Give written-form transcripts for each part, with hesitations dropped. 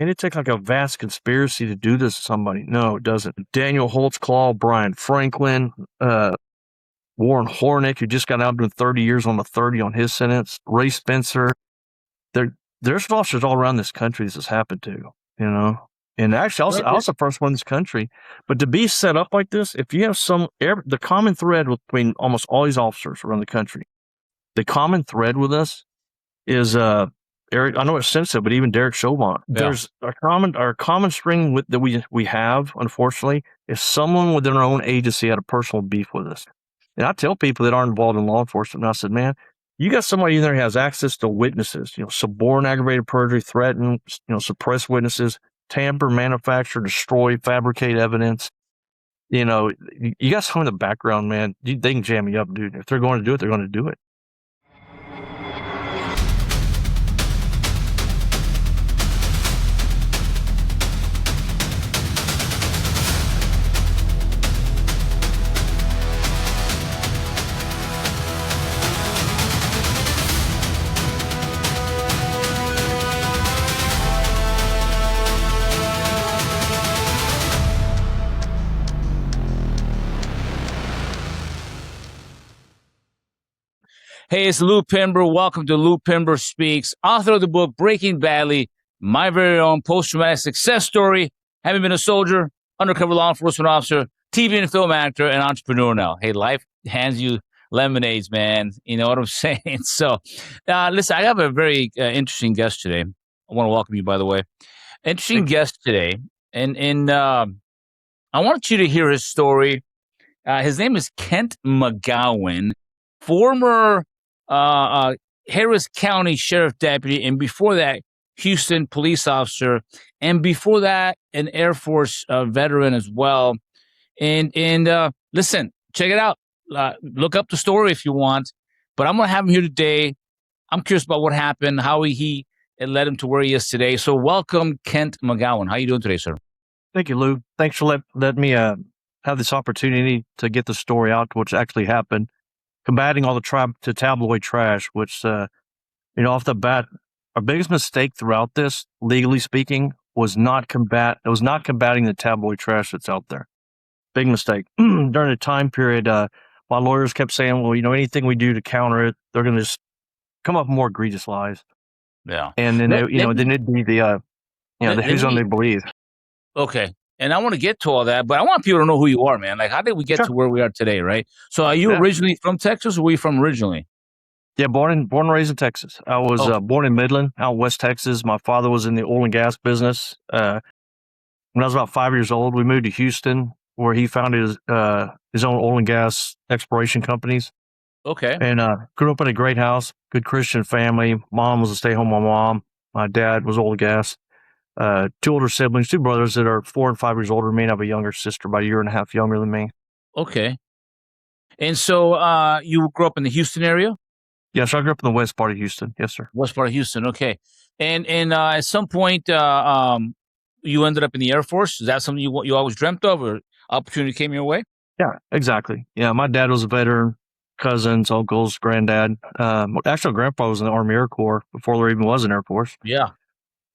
And it takes like a vast conspiracy to do this to somebody. No, it doesn't. Daniel Holtzclaw, Brian Franklin, Warren Hornick, who just got out doing 30 years on the 30 on his sentence, Ray Spencer. There's officers all around this country this has happened to, you know. And actually, I was the first one in this country. But to be set up like this, if you have the common thread between almost all these officers around the country, the common thread with us is Eric. I know it's sensitive, but even Derek Chauvin. Yeah. There's our common string that we have, unfortunately, is someone within our own agency had a personal beef with us. And I tell people that aren't involved in law enforcement, and I said, man, you got somebody in there who has access to witnesses, suborn, aggravated perjury, threaten, suppress witnesses, tamper, manufacture, destroy, fabricate evidence. You got someone in the background, man. They can jam you up, dude. If they're going to do it, they're going to do it. Hey, it's Lou Pember. Welcome to Lou Pember Speaks, author of the book Breaking Badly, my very own post-traumatic success story, having been a soldier, undercover law enforcement officer, TV and film actor, and entrepreneur now. Hey, life hands you lemonades, man. You know what I'm saying? So, listen, I have a very interesting guest today. I want to welcome you, by the way. Interesting guest today. And I want you to hear his story. His name is Kent McGowan, former Harris County Sheriff Deputy, and before that, Houston police officer, and before that, an Air Force veteran as well. And listen, check it out. Look up the story if you want. But I'm going to have him here today. I'm curious about what happened, how it led him to where he is today. So welcome, Kent McGowan. How are you doing today, sir? Thank you, Lou. Thanks for letting me have this opportunity to get the story out, what's actually happened. Combating all the tabloid trash, which, off the bat, our biggest mistake throughout this, legally speaking, was not combating the tabloid trash that's out there. Big mistake. During the time period, my lawyers kept saying, well, anything we do to counter it, they're going to just come up with more egregious lies. Yeah. And then, then it'd be the who's on they believe. Okay. And I want to get to all that, but I want people to know who you are, man. Like, how did we get to where we are today, right? So are you originally from Texas, or were you from originally? Yeah, born and raised in Texas. I was born in Midland, out in West Texas. My father was in the oil and gas business. When I was about 5 years old, we moved to Houston, where he founded his own oil and gas exploration companies. Okay. And grew up in a great house, good Christian family. Mom was a stay-at-home mom. My dad was oil and gas. Two older siblings, two brothers that are 4 and 5 years older than me, and I have a younger sister, about a year and a half younger than me. Okay. And so you grew up in the Houston area? Yes, I grew up in the west part of Houston. Yes, sir. West part of Houston, okay. And at some point, you ended up in the Air Force. Is that something you always dreamt of, or opportunity came your way? Yeah, exactly. Yeah, my dad was a veteran, cousins, uncles, granddad. Actually, grandpa was in the Army Air Corps before there even was an Air Force. Yeah.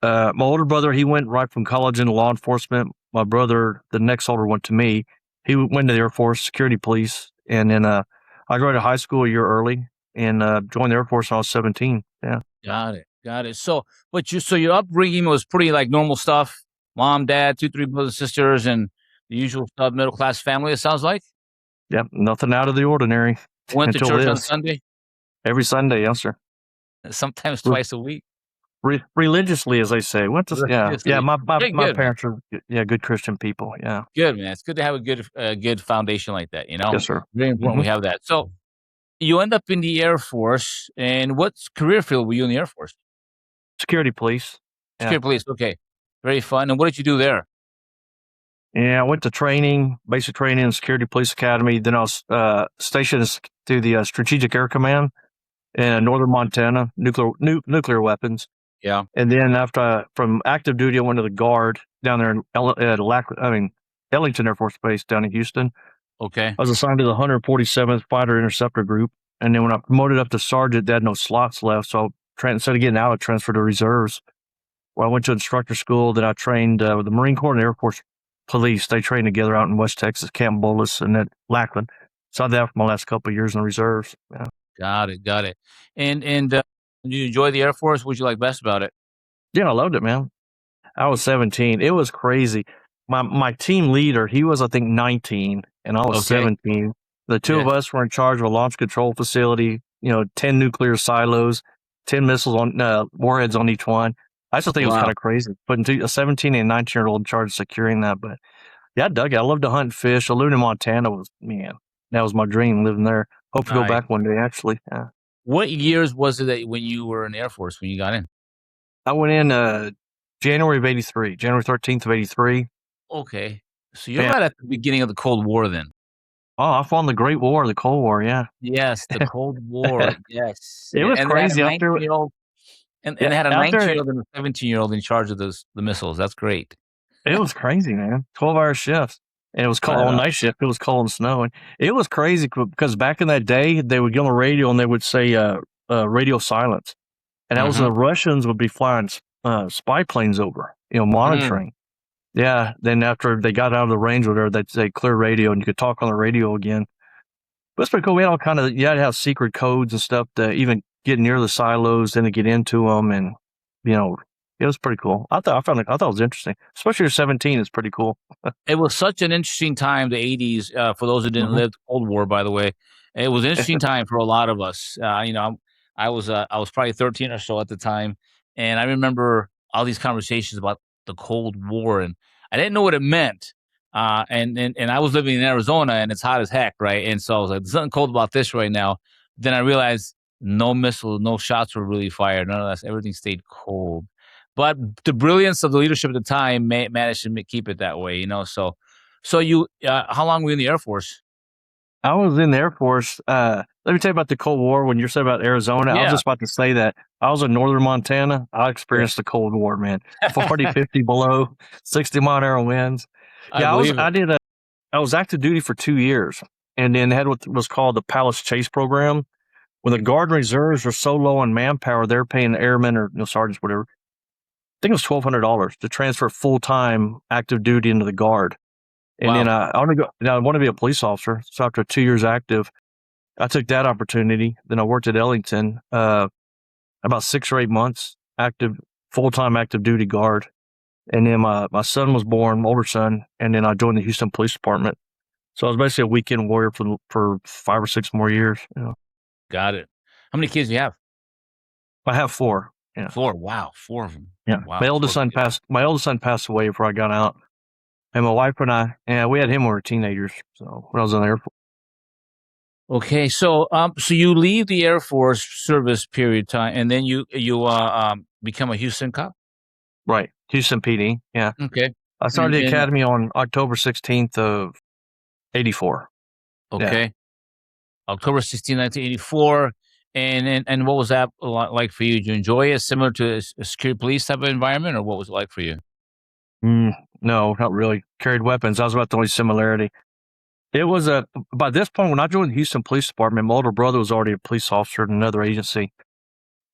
My older brother, he went right from college into law enforcement. My brother, the next older one to me, he went to the Air Force, security police. And then I graduated high school a year early and joined the Air Force when I was 17. Yeah. Got it. So your upbringing was pretty like normal stuff. Mom, dad, 2, 3 brothers, sisters, and the usual middle-class family, it sounds like? Yeah, nothing out of the ordinary. Went to church on Sunday? Every Sunday, yes, sir. Sometimes twice a week. Religiously, as they say. My parents are good Christian people. Yeah, good, man. It's good to have a good foundation like that. Yes, sir. Very important we have that. So you end up in the Air Force, and what career field were you in the Air Force? Security police. Security police. Okay, very fun. And what did you do there? Yeah, I went to basic training in Security Police Academy. Then I was stationed to the Strategic Air Command in northern Montana, nuclear weapons. Yeah. And then from active duty, I went to the Guard down there in Ellington Air Force Base down in Houston. Okay. I was assigned to the 147th Fighter Interceptor Group. And then when I promoted up to sergeant, they had no slots left. So instead of getting out, I transferred to reserves. Well, I went to instructor school. Then I trained with the Marine Corps and Air Force Police. They trained together out in West Texas, Camp Bullis and at Lackland. So I did that for my last couple of years in the reserves. Yeah. Got it. Got it. And did you enjoy the Air Force? What did you like best about it? Yeah, I loved it, man. I was 17. It was crazy. My team leader, he was I think 19, and I was Okay. 17. The two of Yeah. us were in charge of a launch control facility. 10 nuclear silos, 10 missiles on warheads on each one. I just think it was kind Wow. of crazy putting a 17 and 19-year-old in charge of securing that. But yeah, I dug it. I love to hunt and fish. I lived in Montana. That was my dream living there. Hope to go Nice. back one day. Actually, yeah. What years was it that when you were in the Air Force when you got in? I went in January of '83, January 13th of '83. Okay. So you're right at the beginning of the Cold War then. Oh, I fought in the Great War, the Cold War, yeah. Yes, the Cold War. Yes. It was And they had a crazy out there. 19-year-old and Yeah, they had a out there, 19-year-old and a 17-year-old in charge of the missiles. That's great. it was crazy, man. 12-hour shifts. And it was cold Right on on. night shift. It was cold and snowing. It was crazy because back in that day, they would get on the radio and they would say radio silence. And that was the Russians would be flying spy planes over, monitoring. Yeah. Then after they got out of the range or whatever, they'd say clear radio and you could talk on the radio again. But it's pretty cool. We had all kind of, you had to have secret codes and stuff to even get near the silos and to get into them. And, it was pretty cool. I thought it was interesting, especially you're 17. It's pretty cool. It was such an interesting time, the 80s, for those who didn't Mhm. live the Cold War, by the way. It was an interesting time for a lot of us. I was probably 13 or so at the time, and I remember all these conversations about the Cold War, and I didn't know what it meant. And I was living in Arizona, and it's hot as heck, right? And so I was like, "There's something cold about this right now." Then I realized no missiles, no shots were really fired. None of that. Everything stayed cold. But the brilliance of the leadership at the time managed to keep it that way, So you, how long were you in the Air Force? I was in the Air Force. Let me tell you about the Cold War. When you're saying about Arizona, I was Yeah, just about to say that I was in northern Montana. I yeah. experienced the Cold War, man. 40, 50 below, 60-mile-an-hour winds. I Yeah, believe it. I was active duty for 2 years, and then had what was called the Palace Chase program. When the Guard and Reserves were so low on manpower, they're paying airmen or sergeants, whatever. I think it was $1,200 to transfer full time active duty into the Guard. And Wow. then I want to be a police officer. So after 2 years active, I took that opportunity. Then I worked at Ellington about 6 or 8 months, full time active duty Guard. And then my son was born, my older son, and then I joined the Houston Police Department. So I was basically a weekend warrior for 5 or 6 more years. Got it. How many kids do you have? I have four. Yeah, 4. Wow, 4 of them. yeah. Wow, 4 kids. My oldest son passed away before I got out, and my wife and I, yeah, we had him when we were teenagers. So when I was in the Air Force, Okay, so you leave the Air Force service period time, and then you become a Houston cop. right, Houston PD. Yeah, Okay, I started and the academy on October 16th of '84. Yeah. okay, October 16, 1984. And what was that like for you? Did you enjoy it? Similar to a security police type of environment, or what was it like for you? No, not really. Carried weapons. That was about the only similarity. It was by this point when I joined the Houston Police Department, my older brother was already a police officer in another agency,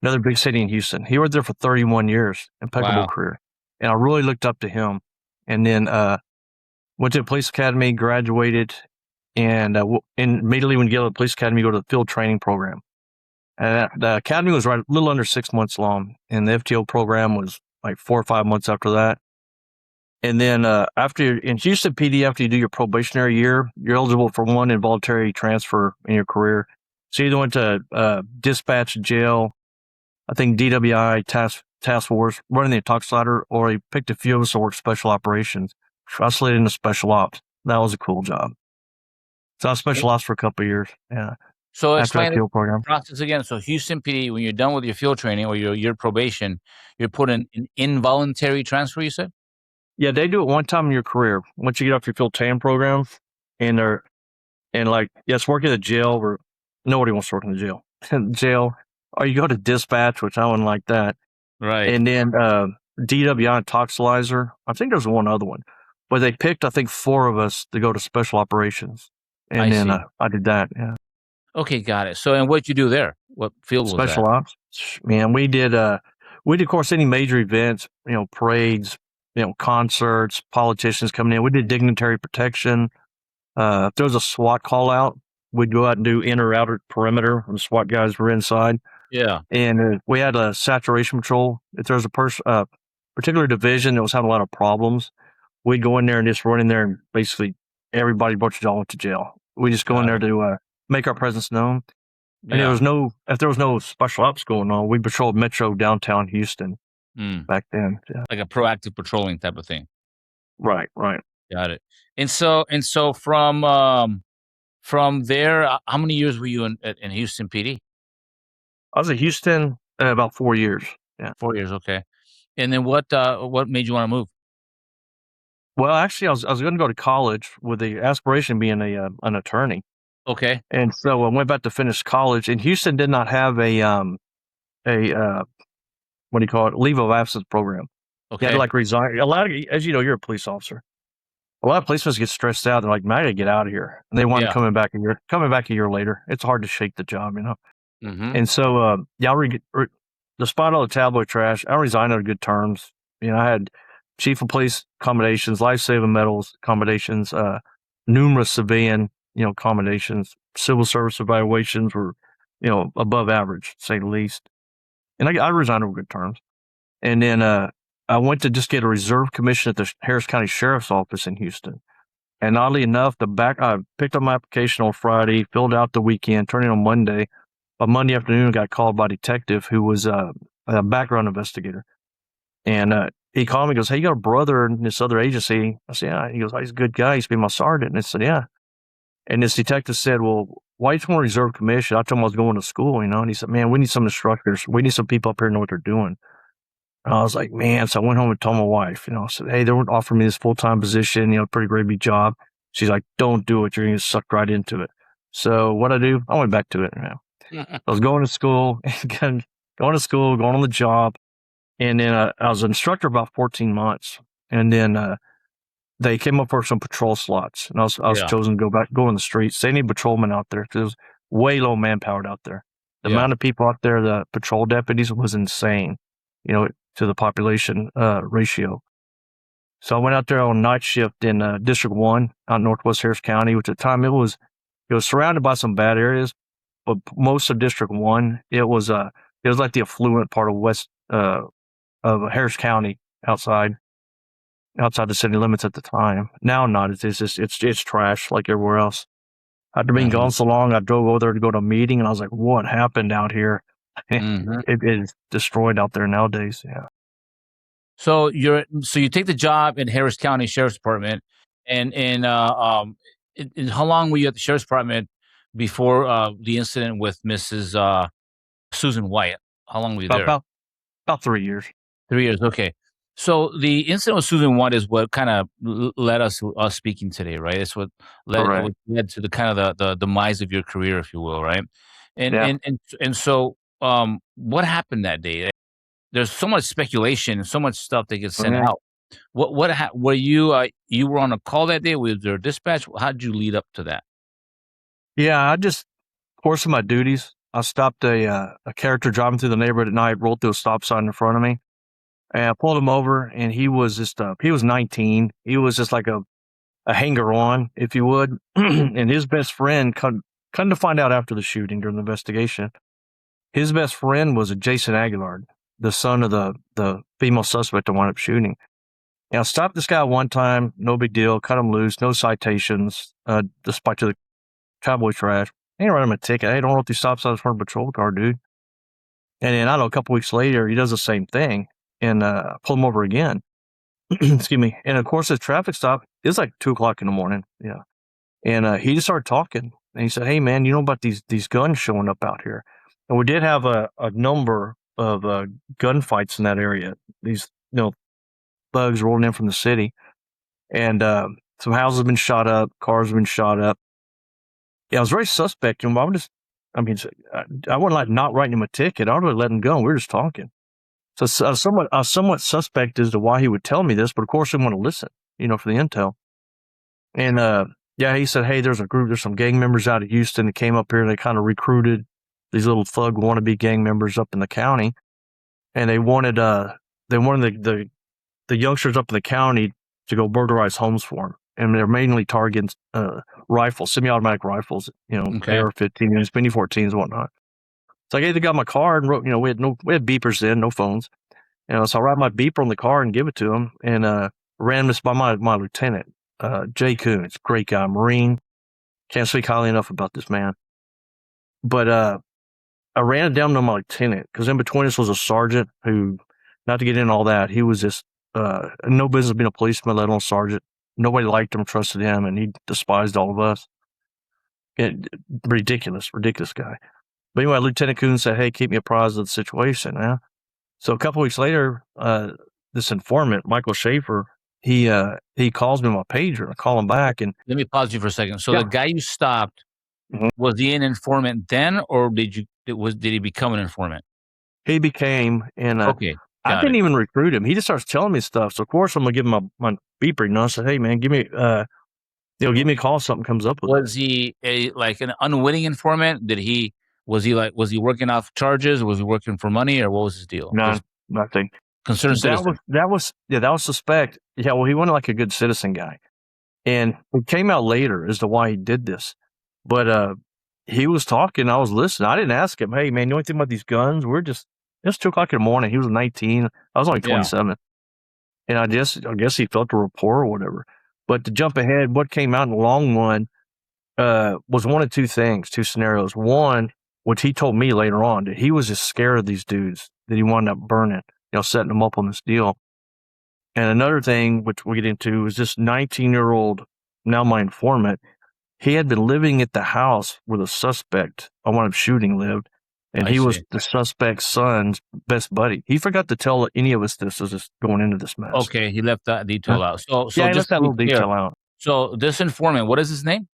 another big city in Houston. He worked there for 31 years, impeccable Wow. career, and I really looked up to him. And then went to the police academy, graduated, and immediately when you get to the police academy, you go to the field training program. The academy was right a little under 6 months long, and the FTO program was like 4 or 5 months after that. And then in Houston PD, after you do your probationary year, you're eligible for one involuntary transfer in your career. So you either went to dispatch, jail, I think DWI, task force, running the tox ladder, or you picked a few of us to work special operations. I slid into special ops. That was a cool job. So I was special ops for a couple of years. Yeah, So after that explain the field program. process again. So Houston PD, when you're done with your field training or your probation, you're put in an involuntary transfer. You said. Yeah, they do it one time in your career. Once you get off your field training program, and yes, work at a jail where nobody wants to work in the jail. Jail, or you go to dispatch, which I wouldn't like that. Right. And then DWI and Toxilizer. I think there's one other one, but they picked I think 4 of us to go to special operations, and I then see. I did that. Yeah, Okay, got it. So, and what'd you do there? What field was that? special ops. Man, we did, of course, any major events, parades, concerts, politicians coming in. We did dignitary protection. If there was a SWAT call out, we'd go out and do inner outer perimeter when the SWAT guys were inside. Yeah. And we had a saturation patrol. If there was a particular division that was having a lot of problems, we'd go in there and just run in there and basically everybody but y'all went to jail. We just go in there to make our presence known. And if there was no special ops going on, we patrolled Metro downtown Houston back then. Yeah. Like a proactive patrolling type of thing. Right. Got it. And so from there, how many years were you in Houston PD? I was at Houston about 4 years. Yeah. 4 years. Okay. And then what made you want to move? Well, actually, I was going to go to college with the aspiration of being an attorney. Okay. And so I went back to finish college. And Houston did not have a what do you call it, leave of absence program. Okay. You had to resign. As you know, you're a police officer. A lot of policemen get stressed out. They're like, man, I gotta get out of here. And they want to coming back a year later. It's hard to shake the job, Mm-hmm. And so, despite all the tabloid trash, I resigned on good terms. I had chief of police accommodations, life-saving medals accommodations, numerous civilian, accommodations, civil service evaluations were, above average, to say the least. And I resigned on good terms. And then I went to just get a reserve commission at the Harris County Sheriff's Office in Houston. And oddly enough, I picked up my application on Friday, filled out the weekend, turned in on Monday. By Monday afternoon, I got called by a detective who was a background investigator. And he called me and goes, hey, you got a brother in this other agency? I said, yeah. He goes, oh, he's a good guy. He's been my sergeant. And I said, yeah. And this detective said, well, why do you want a reserve commission? I told him I was going to school, And he said, man, we need some instructors. We need some people up here to know what they're doing. And I was like, man. So I went home and told my wife, I said, hey, they were offering me this full-time position, pretty gravy job. She's like, don't do it. You're going to suck right into it. So what I do, I went back to it. I was going to school, going on the job. And then I was an instructor about 14 months. And then they came up for some patrol slots. And I was chosen to go in the streets. They need patrolmen out there because it was way low manpower out there. The amount of people out there, the patrol deputies, was insane, to the population ratio. So I went out there on night shift in District 1 out in Northwest Harris County, which at the time it was surrounded by some bad areas. But most of District 1, it was like the affluent part of west of Harris County outside the city limits at the time. Now not. It's trash like everywhere else. After being gone so long, I drove over there to go to a meeting, and I was like, what happened out here? It is destroyed out there nowadays. Yeah. So you take the job in Harris County Sheriff's Department, and how long were you at the Sheriff's Department before the incident with Mrs. Susan White? How long were you there? About 3 years. 3 years, okay. So the incident with Susan White is what kind of led us speaking today, right? It's what led to the kind of the demise of your career, if you will, right? And so what happened that day? There's so much speculation and so much stuff that gets sent out. What were you you were on a call that day? Was there a dispatch? How did you lead up to that? Yeah, course of my duties, I stopped a character driving through the neighborhood at night, rolled through a stop sign in front of me. And I pulled him over, and he was he was 19. He was just like a hanger-on, if you would. And his best friend, come to find out after the shooting during the investigation, his best friend was Jason Aguilar, the son of the female suspect that wound up shooting. And I stopped this guy one time, no big deal, cut him loose, no citations, despite the cowboy trash. I ain't write him a ticket. Hey, don't roll through stop signs for a patrol car, dude. And then, I don't know, a couple weeks later, he does the same thing. And pull him over again. Excuse me. And of course, the traffic stop is like 2:00 in the morning. Yeah. And he just started talking. And he said, hey, man, you know about these guns showing up out here? And we did have a number of gunfights in that area. These, thugs rolling in from the city. And some houses have been shot up, cars have been shot up. Yeah, I was very suspect. And I wouldn't like not writing him a ticket. I would have let him go. We were just talking. So I was somewhat suspect as to why he would tell me this, but of course I want to listen, for the intel. And he said, hey, there's some gang members out of Houston that came up here and they kind of recruited these little thug wannabe gang members up in the county. and they wanted the youngsters up in the county to go burglarize homes for them, and they're mainly targeting rifles, semi-automatic rifles, Okay. AR-15s, Mini 14s, and whatnot. So I gave the guy my card and wrote, we had beepers then, no phones. So I write my beeper on the card and give it to him, and ran this by my lieutenant, Jay Coons, great guy, Marine. Can't speak highly enough about this man. But I ran it down to my lieutenant, because in between us was a sergeant who, not to get into all that, he was just no business being a policeman, let alone a sergeant. Nobody liked him, trusted him, and he despised all of us. Ridiculous guy. But anyway, Lieutenant Coons said, hey, keep me apprised of the situation. Yeah. So a couple weeks later, this informant, Michael Schaefer, he calls me on my pager. I call him back, and let me pause you for a second. So the guy you stopped, was he an informant then, or did he become an informant? He became, and okay, I didn't even recruit him. He just starts telling me stuff. So of course I'm gonna give him my beeper. I said, hey man, give me give me a call if something comes up with Was he like an unwitting informant? Was he working off charges, or was he working for money, or what was his deal? Nothing. Concerned citizen. That was suspect. Yeah, well, he wasn't like a good citizen guy. And it came out later as to why he did this. But he was talking, I was listening. I didn't ask him, hey man, you know anything about these guns? It's 2:00 in the morning. He was 19. I was only 27. Yeah. And I guess he felt a rapport or whatever. But to jump ahead, what came out in the long run was one of two scenarios. One, which he told me later on, that he was just scared of these dudes, that he wound up burning, setting them up on this deal. And another thing, which we'll get into, is this 19-year-old, now my informant, he had been living at the house where the suspect I wound up shooting lived, and he was the suspect's son's best buddy. He forgot to tell any of us this as just going into this mess. Okay, he left that detail out. So he left that little detail out. So this informant, what is his name?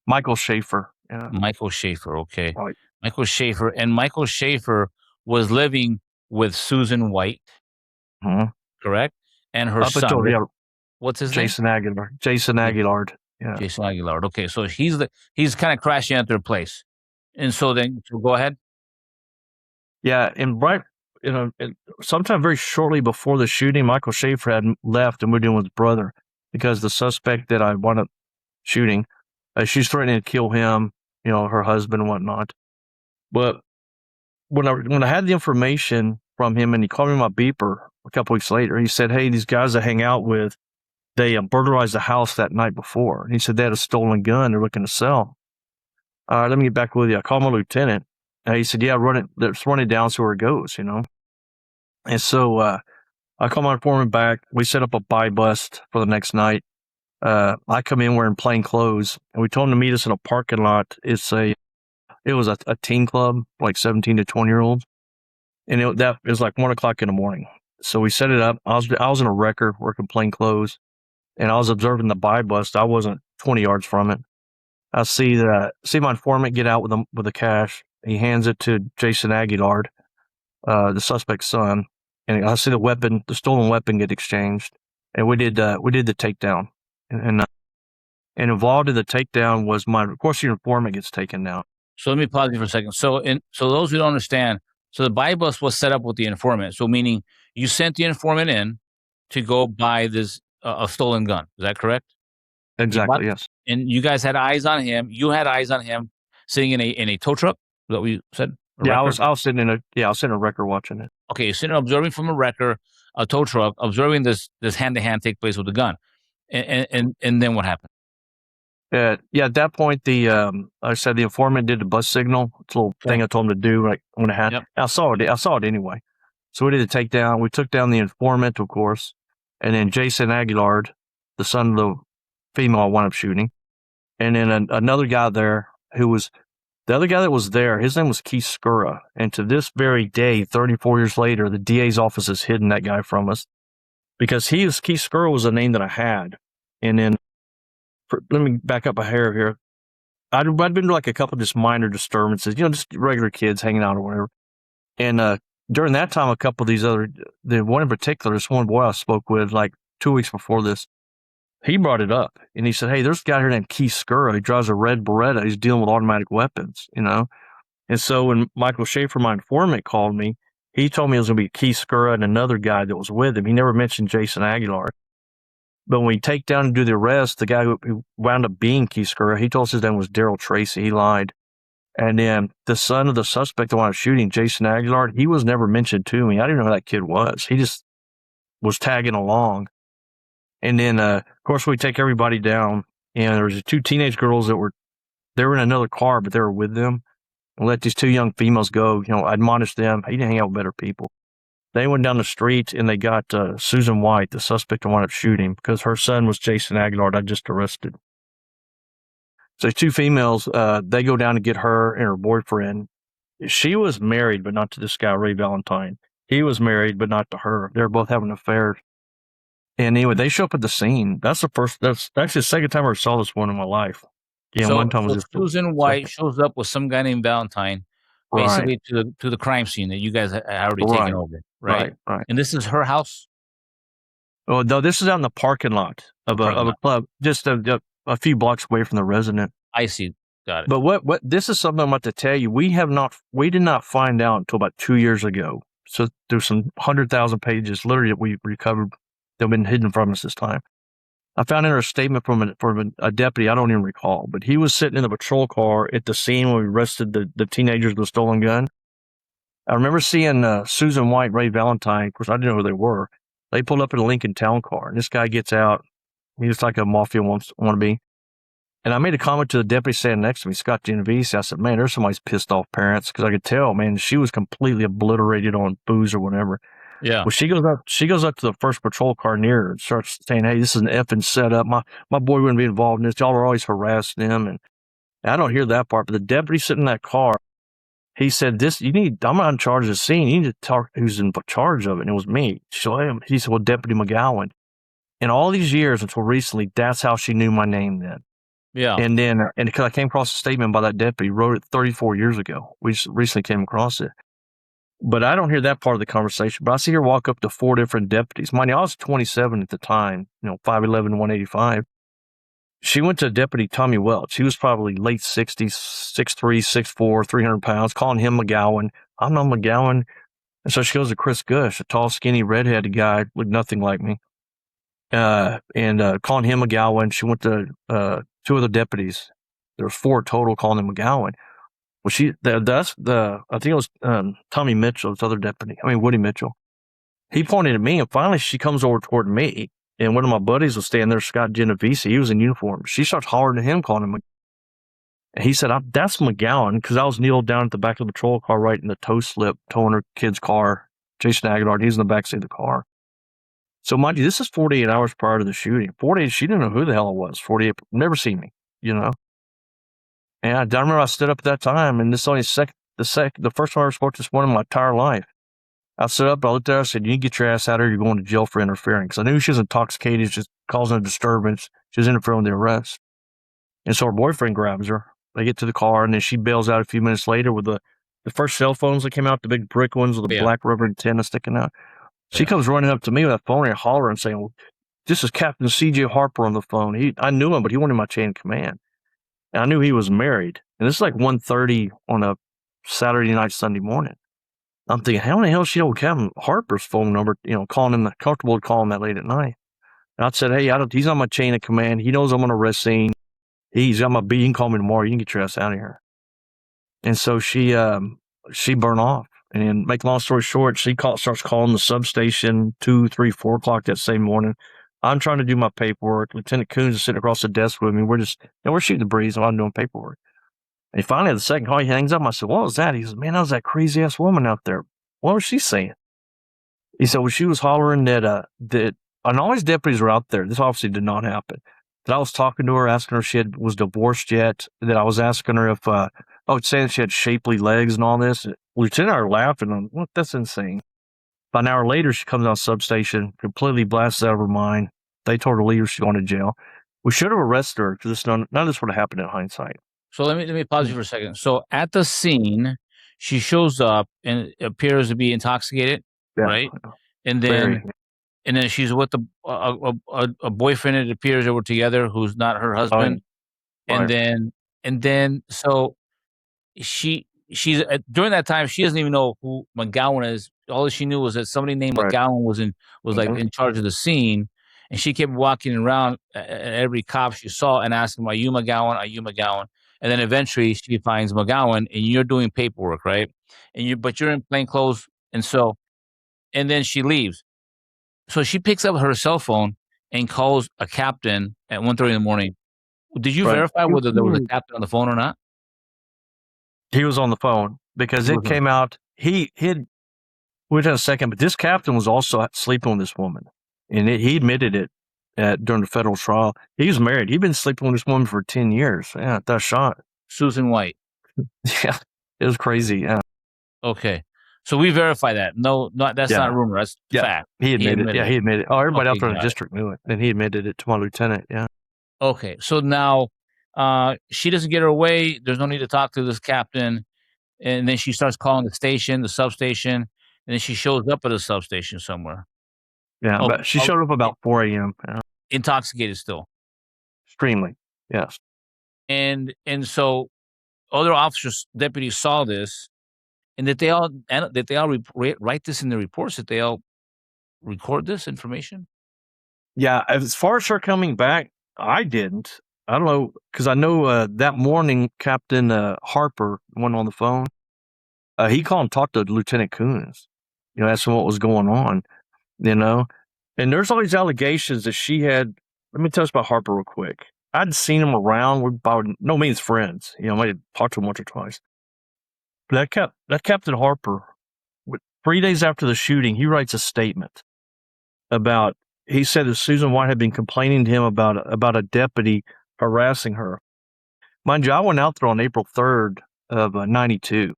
Michael Schaefer. Yeah. Michael Schaefer, okay. Right. Michael Schaefer. And Michael Schaefer was living with Susan White, correct? And her son. What's his name? Jason Aguilar. Jason Aguilar. Yeah. Jason Aguilar. Okay, so he's kind of crashing at their place. And so then, go ahead. Yeah, and sometime very shortly before the shooting, Michael Schaefer had left and moved in with his brother, because the suspect that I wound up shooting, she's threatening to kill him, her husband and whatnot. But when I had the information from him, and he called me on my beeper a couple weeks later, he said, hey, these guys I hang out with, they burglarized the house that night before. And he said they had a stolen gun they're looking to sell. All right, let me get back with you. I called my lieutenant. And he said, yeah, let's run it down, see where it goes, And so I called my informant back. We set up a buy bust for the next night. I come in wearing plain clothes, and we told him to meet us in a parking lot. It was a teen club, like 17 to 20-year-olds. And it was like 1:00 in the morning. So we set it up. I was in a wrecker working plain clothes, and I was observing the buy bust. I wasn't 20 yards from it. I see my informant get out with the cash. He hands it to Jason Aguilar, the suspect's son, and I see the stolen weapon get exchanged. And we did the takedown, and involved in the takedown was of course, your informant gets taken down. So let me pause you for a second. So those who don't understand, so the buy bust was set up with the informant. So meaning you sent the informant in to go buy this a stolen gun. Is that correct? Exactly. Yes. And you guys had eyes on him. You had eyes on him sitting in a tow truck. Is that what you said? I was sitting in a wrecker watching it. Okay, you're sitting observing from a wrecker, a tow truck, observing this hand-to-hand take place with the gun. And then what happened? At that point, I said the informant did the bus signal. It's a little thing I told him to do. Like when I had, I saw it anyway. So we did the takedown. We took down the informant, of course, and then Jason Aguilar, the son of the female I wound up shooting, and then another guy there the other guy that was there. His name was Keith Skura, and to this very day, 34 years later, the DA's office has hidden that guy from us, because Keith Skura was a name that I had, and then. Let me back up a hair here. I'd been to like a couple of just minor disturbances, just regular kids hanging out or whatever. And during that time, a couple of these the one in particular, this one boy I spoke with like 2 weeks before this, he brought it up. And he said, hey, there's a guy here named Keith Skura. He drives a red Beretta. He's dealing with automatic weapons, And so when Michael Schaefer, my informant, called me, He told me it was going to be Keith Skura and another guy that was with him. He never mentioned Jason Aguilar. But when we take down and do the arrest, the guy who wound up being Keith Skura, he told us his name was Daryl Tracy. He lied. And then the son of the suspect, the one shooting, Jason Aguilar, he was never mentioned to me. I didn't know who that kid was. He just was tagging along. And then, of course, we take everybody down. And there was 2 teenage girls that were in another car, but they were with them. And let these 2 young females go, admonish them. He didn't hang out with better people. They went down the street and they got Susan White, the suspect who wound up shooting, because her son was Jason Aguilar I just arrested. So 2 females, they go down to get her and her boyfriend. She was married, but not to this guy, Ray Valentine. He was married, but not to her. They were both having affairs. And anyway, they show up at the scene. That's actually the second time I ever saw this one in my life. Yeah, so, one time was so Susan White shows up with some guy named Valentine, basically to the crime scene that you guys had already taken over, right? Right. And this is her house? Oh, no, this is out in the parking lot of a club, just a few blocks away from the resident. I see. Got it. But what this is something I'm about to tell you. We did not find out until about 2 years ago. So there's some 100,000 pages literally that we recovered that have been hidden from us this time. I found in a statement from a deputy, I don't even recall, but he was sitting in a patrol car at the scene when we arrested the teenagers with the stolen gun. I remember seeing Susan White, Ray Valentine. Of course, I didn't know who they were. They pulled up in a Lincoln Town car, and this guy gets out. He was like a mafia wannabe. And I made a comment to the deputy standing next to me, Scott Genovese. I said, man, there's somebody's pissed off parents, because I could tell, man, she was completely obliterated on booze or whatever. Yeah. Well, she goes up to the first patrol car near her and starts saying, hey, this is an effing setup. My boy wouldn't be involved in this. Y'all are always harassing him. And I don't hear that part, but the deputy sitting in that car, he said, I'm not in charge of the scene. You need to talk who's in charge of it. And it was me. He said, well, Deputy McGowan. And all these years until recently, that's how she knew my name then. Yeah. And then, because I came across a statement by that deputy, wrote it 34 years ago. We just recently came across it. But I don't hear that part of the conversation. But I see her walk up to 4 different deputies. Mind you, I was 27 at the time, 5'11", 185. She went to Deputy Tommy Welch. He was probably late 60s, 6'3", 6'4", 300 pounds, calling him McGowan. I'm not McGowan. And so she goes to Chris Gush, a tall, skinny, redheaded guy, looked nothing like me, and calling him McGowan. She went to 2 other deputies. There was 4 total calling him McGowan. Well, I think it was Tommy Mitchell, this other deputy. Woody Mitchell. He pointed at me, and finally she comes over toward me. And one of my buddies was standing there, Scott Genovese. He was in uniform. She starts hollering at him, calling him. And he said, that's McGowan, because I was kneeled down at the back of the patrol car, right in the tow slip, towing her kid's car. Jason Aguilar, he's in the backseat of the car. So, mind you, this is 48 hours prior to the shooting. 48, she didn't know who the hell I was. 48, never seen me, And I remember I stood up at that time, and this is only the first time I ever spoke to this woman in my entire life. I stood up, I looked at her, I said, you need to get your ass out of here, you're going to jail for interfering. Because I knew she was intoxicated, just causing a disturbance. She was interfering with the arrest. And so her boyfriend grabs her. They get to the car, and then she bails out a few minutes later with the first cell phones that came out, the big brick ones with the black rubber antenna sticking out. She comes running up to me with that phone and hollering and saying, well, this is Captain C.J. Harper on the phone. I knew him, but he wanted my chain of command. And I knew he was married. And this is like 1:30 on a Saturday night, Sunday morning. I'm thinking, how in the hell she know Captain Harper's phone number, calling him, comfortable to call him that late at night. And I said, hey, he's on my chain of command. He knows I'm on a arrest scene. He's got my beat. You can call me tomorrow. You can get your ass out of here. And so she burned off. And make a long story short, she starts calling the substation 2, 3, 4 o'clock that same morning. I'm trying to do my paperwork. Lieutenant Coons is sitting across the desk with me. We're just, we're shooting the breeze while I'm doing paperwork. And finally, at the second call, he hangs up. I said, what was that? He says, man, that was that crazy ass woman out there. What was she saying? He said, well, she was hollering that and all these deputies were out there. This obviously did not happen. That I was talking to her, asking her if she was divorced yet. That I was asking her if, saying she had shapely legs and all this. Lieutenant and I were laughing. What? That's insane. About an hour later, she comes on substation, completely blasted out of her mind. They told her to leave. She's going to jail. We should have arrested her because none of this would have happened in hindsight. So let me pause you for a second. So at the scene, she shows up and appears to be intoxicated, right? And then she's with a boyfriend. It appears they were together, who's not her husband. And then so she's during that time she doesn't even know who McGowan is all she knew was that somebody named Right. McGowan was like in charge of the scene, and she kept walking around at every cop she saw and asking, "Are you McGowan? Are you McGowan?" And then eventually she finds McGowan, and you're doing paperwork, right? But you're in plain clothes, and then she leaves. So she picks up her cell phone and calls a captain at 1:30 in the morning. Did you Right. verify whether there was a captain on the phone or not? He was on the phone because He it was on- came out. We'll in a second, but this captain was also sleeping with this woman, and he admitted it during the federal trial. He was married. He'd been sleeping with this woman for 10 years. Yeah, that shot. Susan White. Yeah, it was crazy. Yeah, Okay. So we verify that. No, that's not rumor. That's fact. He admitted. Yeah, he admitted. Oh, everybody Okay, out there in the got it. district knew it, and he admitted it to my lieutenant. Yeah. Okay. So now she doesn't get her way. There's no need to talk to this captain. And then she starts calling the station, the substation, and then she shows up at a substation somewhere. Yeah, Oh, but she showed up about 4 a.m. Yeah. Intoxicated still. Extremely. Yes. And so other officers, deputies saw this, and did they all write this in the reports? Did they all record this information? Yeah, as far as her coming back, I didn't. I don't know, because I know that morning, Captain Harper went on the phone. He called and talked to Lieutenant Coons, asked him what was going on, And there's all these allegations that she had. Let me tell us about Harper real quick. I'd seen him around. We're by no means friends. I might have talked to him once or twice. But that Captain Harper, 3 days after the shooting, he writes a statement about. He said that Susan White had been complaining to him about a deputy harassing her. Mind you, I went out there on April 3rd of 92.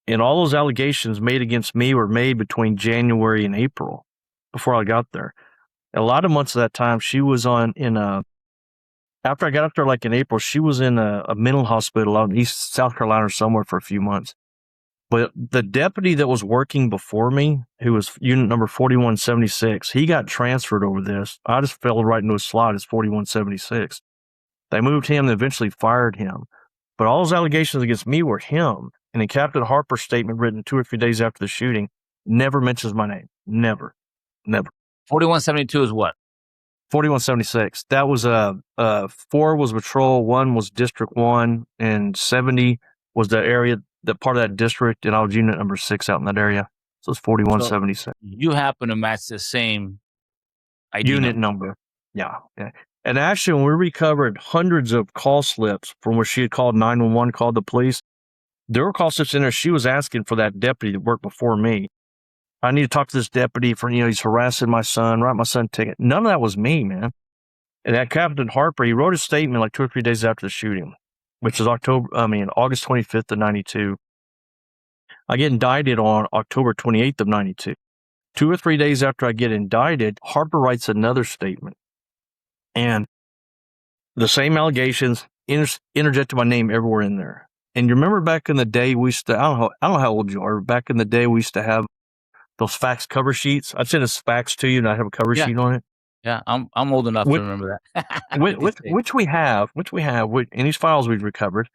And all those allegations made against me were made between January and April before I got there. A lot of months of that time, she was after I got up there, like in April, she was in a mental hospital out in East South Carolina or somewhere for a few months. But the deputy that was working before me, who was unit number 4176, he got transferred over this. I just fell right into a slot as 4176. They moved him and eventually fired him. But all those allegations against me were him. And in Captain Harper's statement written 2 or 3 days after the shooting, never mentions my name. Never. 4172 is what? 4176. That was 4 was patrol, 1 was District 1, and 70 was the area, that part of that district, and I was unit number 6 out in that area. So it's 4176. So you happen to match the same ID unit number. Yeah. And actually, when we recovered hundreds of call slips from where she had called 911, called the police, there were call slips in there. She was asking for that deputy that worked before me. I need to talk to this deputy for, he's harassing my son, write my son a ticket. None of that was me, man. And that Captain Harper, he wrote a statement like 2 or 3 days after the shooting, which is August 25th of 92. I get indicted on October 28th of 92. 2 or 3 days after I get indicted, Harper writes another statement. And the same allegations, interjected my name everywhere in there. And you remember back in the day, I don't know how old you are, back in the day we used to have those fax cover sheets. I'd send a fax to you and I'd have a cover sheet on it. Yeah, I'm old enough to remember that. which we have in these files we've recovered.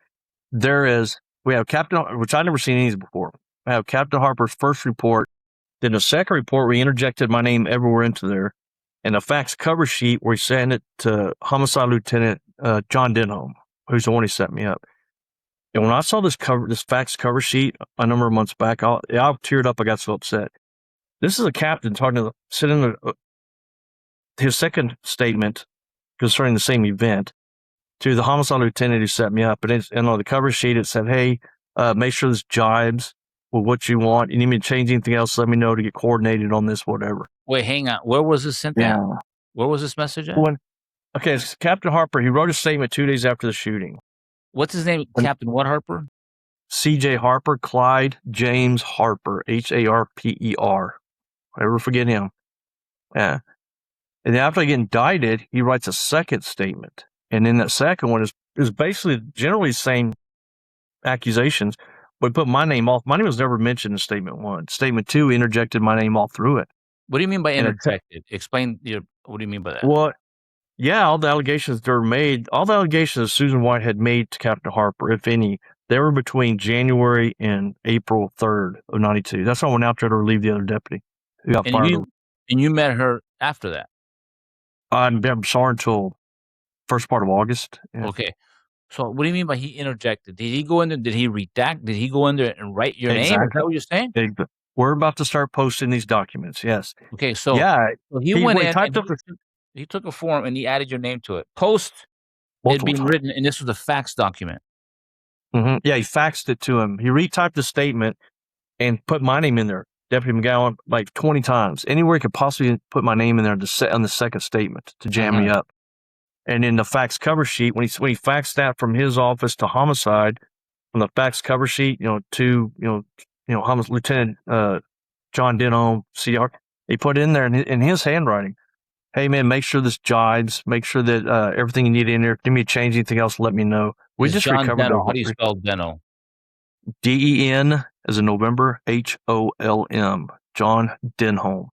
We have Captain, which I've never seen any of these before. I have Captain Harper's first report. Then the second report, we interjected my name everywhere into there. And a fax cover sheet, we sent it to Homicide Lieutenant John Denholm, who's the one who set me up. And when I saw this fax cover sheet a number of months back, I teared up. I got so upset. This is a captain sending his second statement concerning the same event to the homicide lieutenant who set me up. And on the cover sheet, it said, "Hey, make sure this jibes with what you want. You need me to change anything else, let me know to get coordinated on this, whatever." Wait, hang on. Where was this sent at? Where was this message at? Okay, it's Captain Harper. He wrote a statement 2 days after the shooting. What's his name? Captain what Harper? C.J. Harper, Clyde James Harper, Harper. Never forget him. Yeah. And then after I get indicted, he writes a second statement. And in that second one is basically generally the same accusations, but put my name off. My name was never mentioned in statement 1. Statement 2 interjected my name all through it. What do you mean by interjected? Explain what do you mean by that? Well, yeah, all the allegations that were made, all the allegations that Susan White had made to Captain Harper, if any, They were between January and April 3rd of 92. That's why I went out there to relieve the other deputy who got And fired. you met her after that. I'm sorry until first part of August. Yeah. Okay. So what do you mean by he interjected? Did he go in there? Did he redact? Did he go in there and write your name? Is Exactly. that what you're saying? We're about to start posting these documents. Yes. Okay. So Yeah. so he went when he in typed and up he took a form and he added your name to it. Post it multiple being times. written, and this was a fax document. Yeah, he faxed it to him. He retyped the statement and put my name in there, Deputy McGowan, like 20 times. Anywhere he could possibly put my name in there on the second statement to jam me up. And in the fax cover sheet, when he faxed that from his office to homicide, on the fax cover sheet, to Lieutenant John Denholm, CR, he put in there in his handwriting, "Hey man, make sure this jives. Make sure that everything you need in there. Give me a change. Anything else, let me know." We It's just John recovered Denno. those. How do you spell Denno? DEN as in November, HOLM. John Denholm.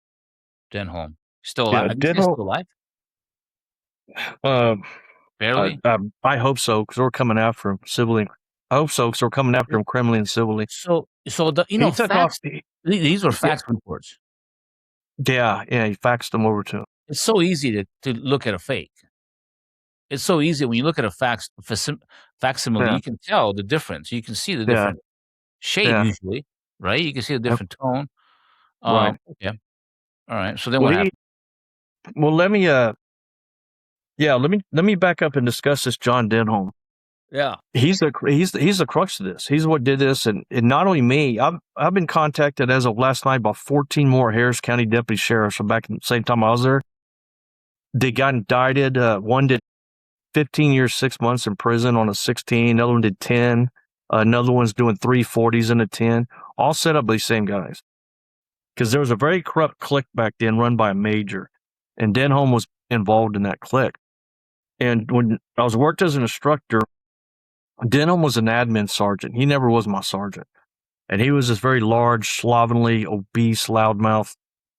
Denholm. Still Yeah, alive? Is he still alive? Barely? I hope so, because we're coming after him civilly. I hope so, because we're coming after him criminally and civilly. So He took off. these were fax reports. Yeah, he faxed them over to him. It's so easy to look at a fake. It's so easy when you look at a facsimile, Yeah. you can tell the difference. You can see the Yeah. different shade Yeah. usually, right? You can see the different tone. Right. Yeah. All right. So then what happened? Well, let me back up and discuss this John Denholm. Yeah. He's the crux of this. He's what did this, and not only me. I've been contacted as of last night by 14 more Harris County deputy sheriffs from back in the same time I was there. They got indicted. One did 15 years, 6 months in prison on a 16. Another one did 10. Another one's doing 3 40s and a 10. All set up by these same guys. Because there was a very corrupt clique back then run by a major, and Denholm was involved in that clique. And when I was worked as an instructor, Denholm was an admin sergeant. He never was my sergeant. And he was this very large, slovenly, obese, loudmouth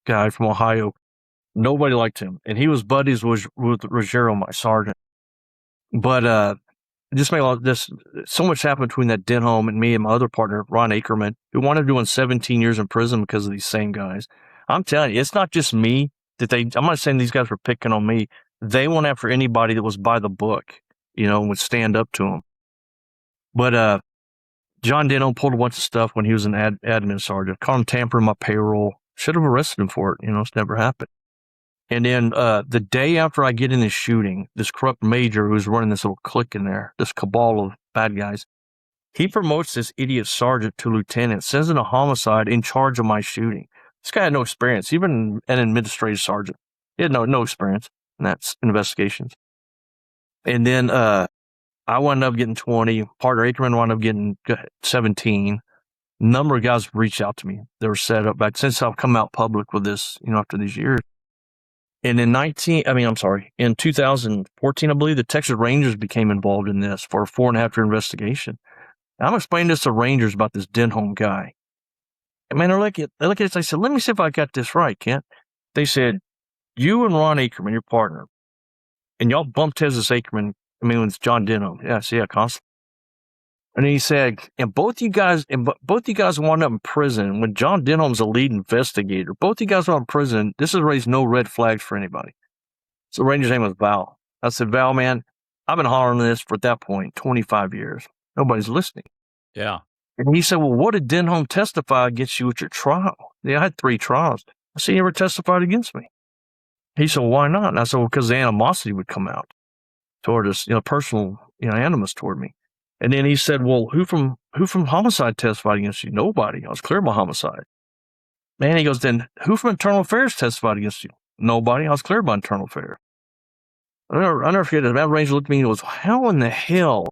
guy from Ohio. Nobody liked him. And he was buddies with Ruggiero, my sergeant. But just made so much happened between that Denholm and me and my other partner, Ron Ackerman, who wound up doing 17 years in prison because of these same guys. I'm telling you, it's not just me I'm not saying these guys were picking on me. They went after anybody that was by the book, and would stand up to them. But John Denholm pulled a bunch of stuff when he was an admin sergeant. Caught him tampering my payroll. Should have arrested him for it. It's never happened. And then the day after I get in this shooting, this corrupt major who's running this little clique in there, this cabal of bad guys, he promotes this idiot sergeant to lieutenant, sends in a homicide in charge of my shooting. This guy had no experience, even an administrative sergeant. He had no experience in that investigations. And then I wound up getting 20. Partner Ackerman wound up getting 17. Number of guys reached out to me. They were set up back since I've come out public with this, after these years. And in 2014, I believe, the Texas Rangers became involved in this for a 4.5-year investigation. I'm explaining this to Rangers about this Denholm guy. And man, they look at it, I said, let me see if I got this right, Kent. They said, you and Ron Ackerman, your partner, and y'all bumped heads with Ackerman. It's John Denholm. Yeah, constantly. And he said, and both you guys wound up in prison when John Denholm's a lead investigator. Both you guys went in prison. This has raised no red flags for anybody. So Ranger's name was Val. I said, Val, man, I've been hollering this for at that point 25 years. Nobody's listening. Yeah. And he said, well, what did Denholm testify against you at your trial? Yeah, I had 3 trials. I said, he never testified against me. He said, well, why not? And I said, well, because the animosity would come out toward us, personal, animus toward me. And then he said, well, who from homicide testified against you? Nobody. I was clear by homicide. Man, he goes, then who from internal affairs testified against you? Nobody. I was clear by internal affairs. I'll never forget it. That Ranger looked at me and goes, how in the hell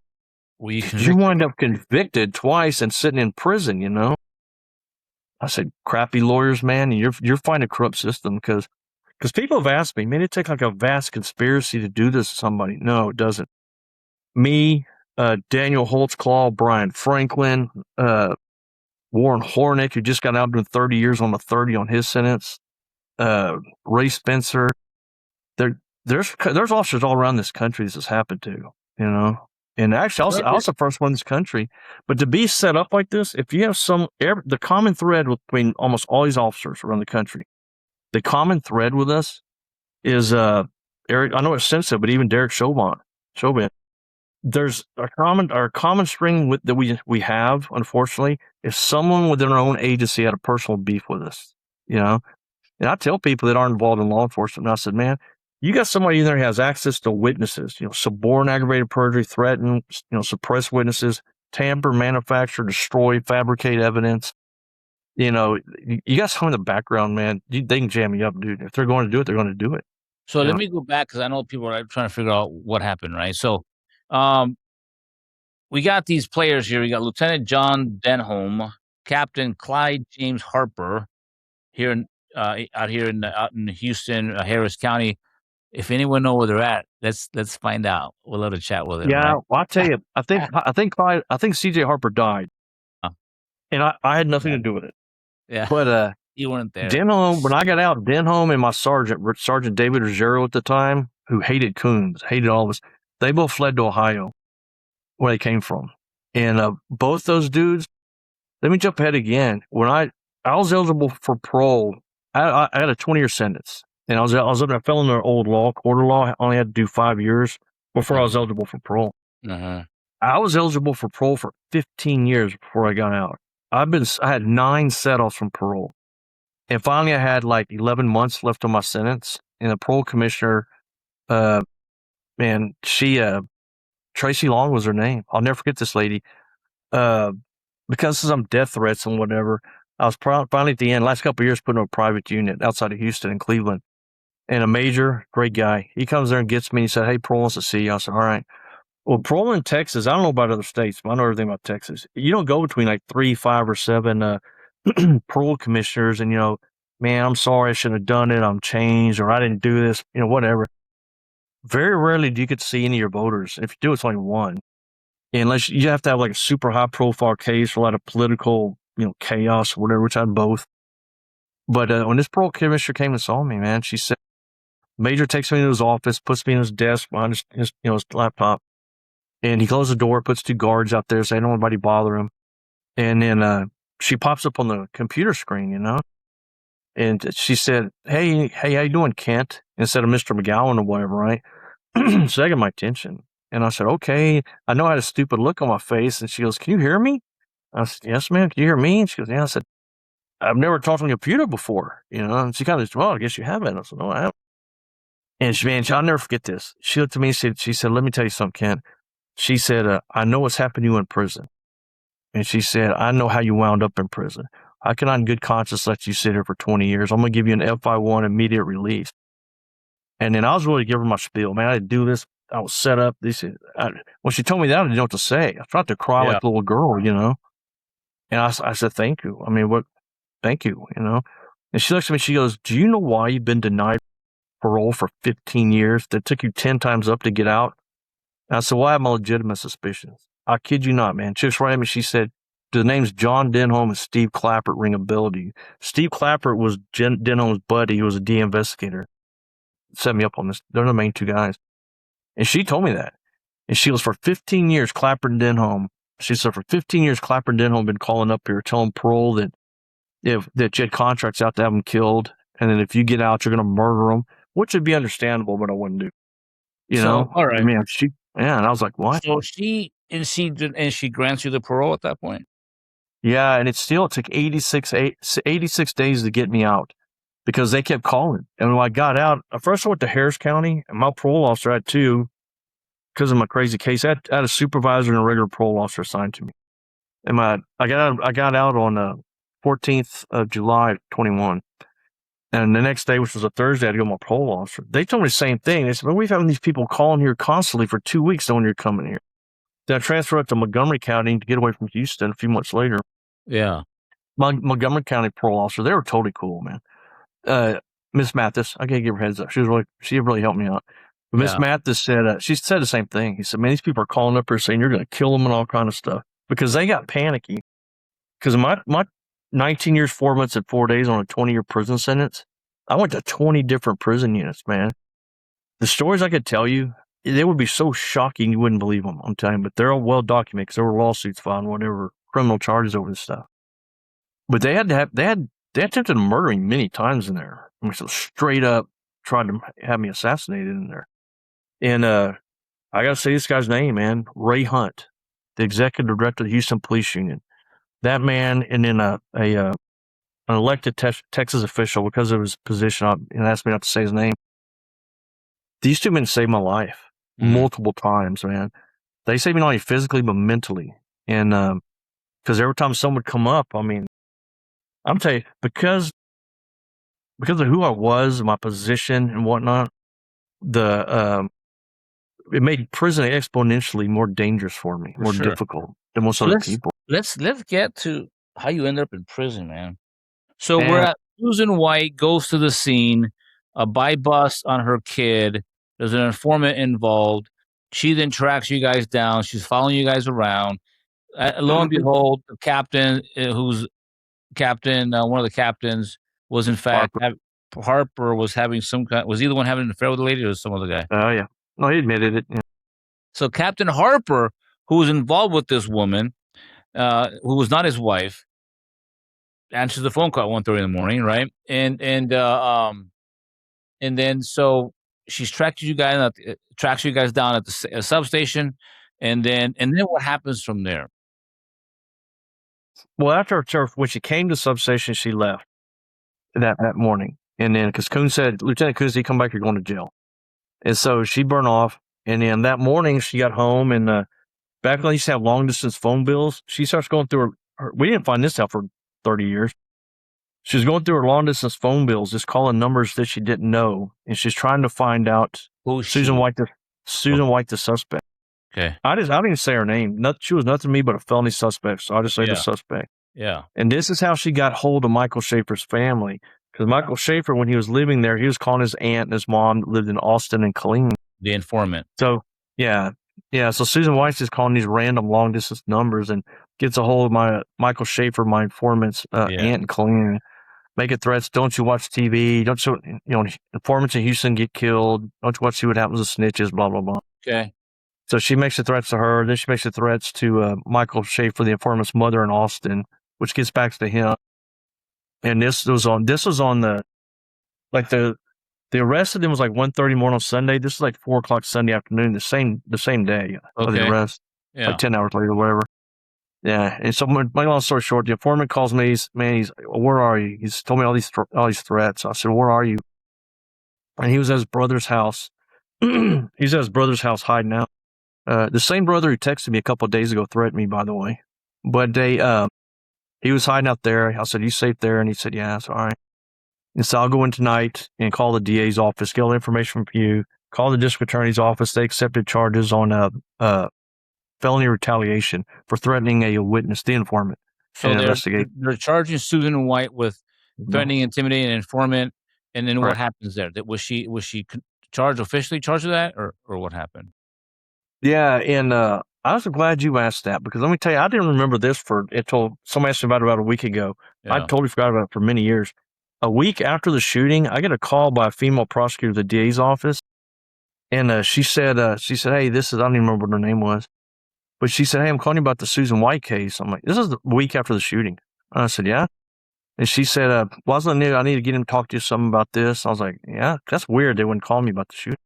did you wind up convicted twice and sitting in prison, I said, crappy lawyers, man, and you're fighting a corrupt system because people have asked me, man, it take like a vast conspiracy to do this to somebody. No, it doesn't. Me, Daniel Holtzclaw, Brian Franklin, Warren Hornick, who just got out doing 30 years on the 30 on his sentence, Ray Spencer. There's officers all around this country this has happened to, And actually, I was the first one in this country. But to be set up like this, if you have the common thread between almost all these officers around the country, the common thread with us is Eric. I know it's sensitive, but even Derek Chauvin. There's our common string that we have, unfortunately, is someone within our own agency had a personal beef with us. And I tell people that aren't involved in law enforcement, and I said, man, you got somebody in there who has access to witnesses, suborn, aggravated perjury, threaten, suppress witnesses, tamper, manufacture, destroy, fabricate evidence. You got someone in the background, man. They can jam you up, dude. If they're going to do it, they're going to do it. So let me go back because I know people are trying to figure out what happened, right? So we got these players here. We got Lieutenant John Denholm, Captain Clyde James Harper here out in Houston, Harris County. If anyone know where they're at, let's find out. We'll let a chat with them. Yeah, right? well, I'll tell you. I think CJ Harper died, and I had nothing to do with it. Yeah, but you weren't there. Denholm, when I got out, Denholm and my Sergeant David Ruggiero at the time, who hated coons, hated all of us, they both fled to Ohio, where they came from, and both those dudes. Let me jump ahead again. When I was eligible for parole, I had a 20-year sentence. And I fell under old law, quarter law. I only had to do 5 years before I was eligible for parole. Uh-huh. I was eligible for parole for 15 years before I got out. I had 9 set-offs from parole. And finally I had like 11 months left on my sentence. And the parole commissioner, Tracy Long was her name. I'll never forget this lady. Because of some death threats and whatever, I was finally at the end, last couple of years, put in a private unit outside of Houston and Cleveland. And a major, great guy. He comes there and gets me. And he said, hey, parole wants to see you. I said, all right. Well, parole in Texas, I don't know about other states, but I know everything about Texas. You don't go between like 3, 5, or 7 parole commissioners and, man, I'm sorry, I shouldn't have done it. I'm changed, or I didn't do this, whatever. Very rarely do you get to see any of your voters. If you do, it's only one. Unless you have to have like a super high profile case or a lot of political, chaos or whatever, which I had both. But when this parole commissioner came and saw me, man, she said, Major takes me into his office, puts me in his desk behind his laptop, and he closes the door, puts 2 guards out there, saying, don't let anybody bother him. And then she pops up on the computer screen, and she said, hey, how you doing, Kent? Instead of Mr. McGowan or whatever, right? So that got my attention. And I said, okay. I know I had a stupid look on my face. And she goes, can you hear me? I said, yes, ma'am. Can you hear me? And she goes, yeah. I said, I've never talked on a computer before, And she kind of said, well, I guess you haven't. I said, no, I haven't. And I'll never forget this. She looked at me and she said, let me tell you something, Kent. She said, I know what's happened to you in prison. And she said, I know how you wound up in prison. I cannot in good conscience let you sit here for 20 years. I'm going to give you an FI1 immediate release. And then I was really giving her my spiel. Man, I didn't do this. I was set up. When she told me that, I didn't know what to say. I tried to cry like a little girl, And I said, thank you. I mean, thank you, And she looks at me, she goes, do you know why you've been denied parole for 15 years that took you 10 times up to get out? And I said, well, I have my legitimate suspicions. I kid you not, man. She was right at me. She said, the names John Denholm and Steve Clappert ring a bell to you. Steve Clappert was Denholm's buddy. He was a D investigator. Set me up on this. They're the main 2 guys. And she told me that. And she was for 15 years, Clappert and Denholm. She said for 15 years, Clappert and Denholm been calling up here, telling parole that you had contracts out to have them killed. And then if you get out, you're going to murder them. Which would be understandable, but I wouldn't do. All right. I mean, and I was like, what? So she grants you the parole at that point? Yeah, and it took 86 days to get me out because they kept calling. And when I got out, first I went to Harris County, and my parole officer had 2, because of my crazy case. I had a supervisor and a regular parole officer assigned to me. And I got out on the 14th of July, 21. And the next day, which was a Thursday, I had to go to my parole officer. They told me the same thing. They said, well, we've had these people calling here constantly for 2 weeks knowing you're coming here. Then I transferred up to Montgomery County to get away from Houston a few months later. Yeah. Montgomery County parole officer, they were totally cool, man. Miss Mathis, I can't give her heads up. She really helped me out. But Miss Mathis said, she said the same thing. He said, man, these people are calling up here saying you're going to kill them and all kind of stuff. Because they got panicky. Because my 19 years, 4 months, and 4 days on a 20-year prison sentence, I went to 20 different prison units, man. The stories I could tell you, they would be so shocking you wouldn't believe them. I'm telling you, but they're all well documented because there were lawsuits filed, and whatever criminal charges over this stuff. But they attempted to murder me many times in there. I mean, so straight up tried to have me assassinated in there. And I got to say this guy's name, man, Ray Hunt, the executive director of the Houston Police Union. That man, and then an elected Texas official, because of his position, and asked me not to say his name. These two men saved my life multiple times, man. They saved me not only physically but mentally. And because every time someone would come up, I mean, I'm telling you, because of who I was, my position and whatnot, it made prison exponentially more dangerous for me, more difficult than most other people. Let's get to how you end up in prison, man. So we're at Susan White goes to the scene, a buy bust on her kid. There's an informant involved. She then tracks you guys down. She's following you guys around. Lo and behold, the captain, one of the captains, was in fact Harper was having was he the one having an affair with the lady, or was some other guy? Oh yeah, no, he admitted it. Yeah. So Captain Harper, who was involved with this woman, who was not his wife, answers the phone call at 1:30 in the morning, right? And then so she's tracks you guys down at the substation, and then what happens from there? Well, when she came to the substation, she left that morning, and then because Coon said, Lieutenant Coon, he come back, you're going to jail, and so she burned off. And then that morning she got home, and back when I used to have long distance phone bills, she starts going through her. We didn't find this out for 30 years. She was going through her long distance phone bills, just calling numbers that she didn't know, and she's trying to find out who Susan White, the suspect. Okay, I didn't even say her name. She was nothing to me but a felony suspect, so I just say the suspect. Yeah, and this is how she got hold of Michael Schaefer's family, because Michael Schaefer, when he was living there, he was calling his aunt and his mom lived in Austin and Killeen. The informant. So yeah. So Susan White's just calling these random long distance numbers and gets a hold of Michael Schaefer, my informant's aunt in Killeen, making threats. Don't you watch TV? Don't you informants in Houston get killed? Don't you watch see what happens with snitches? Blah blah blah. Okay. So she makes the threats to her. Then she makes the threats to Michael Schaefer, the informant's mother in Austin, which gets back to him. And this was on the arrest of them was like 1:30 morning on Sunday. This is like 4:00 Sunday afternoon, the same day of the arrest, like 10 hours later, or whatever. Yeah, and so my long story short, the informant calls me. He's, where are you? He's told me all these threats. I said, where are you? And he was at his brother's house. He's at his brother's house hiding out. The same brother who texted me a couple of days ago threatened me, by the way. But he was hiding out there. I said, you safe there? And he said, yeah. That's all right. And so I'll go in tonight and call the DA's office, get all the information from you, call the district attorney's office. They accepted charges on felony retaliation for threatening a witness, the informant. So they're charging Susan White with threatening, intimidating an informant. And then what happens there? Was she officially charged with that, or what happened? Yeah, and I was glad you asked that, because let me tell you, I didn't remember this until somebody asked me about a week ago. Yeah. I totally forgot about it for many years. A week after the shooting, I get a call by a female prosecutor at the DA's office, and she said, hey, this is, I don't even remember what her name was, but she said, hey, I'm calling you about the Susan White case. I'm like, this is the week after the shooting. And I said, yeah. And she said, I need to get him to talk to you something about this. I was like, yeah, that's weird. They wouldn't call me about the shooting.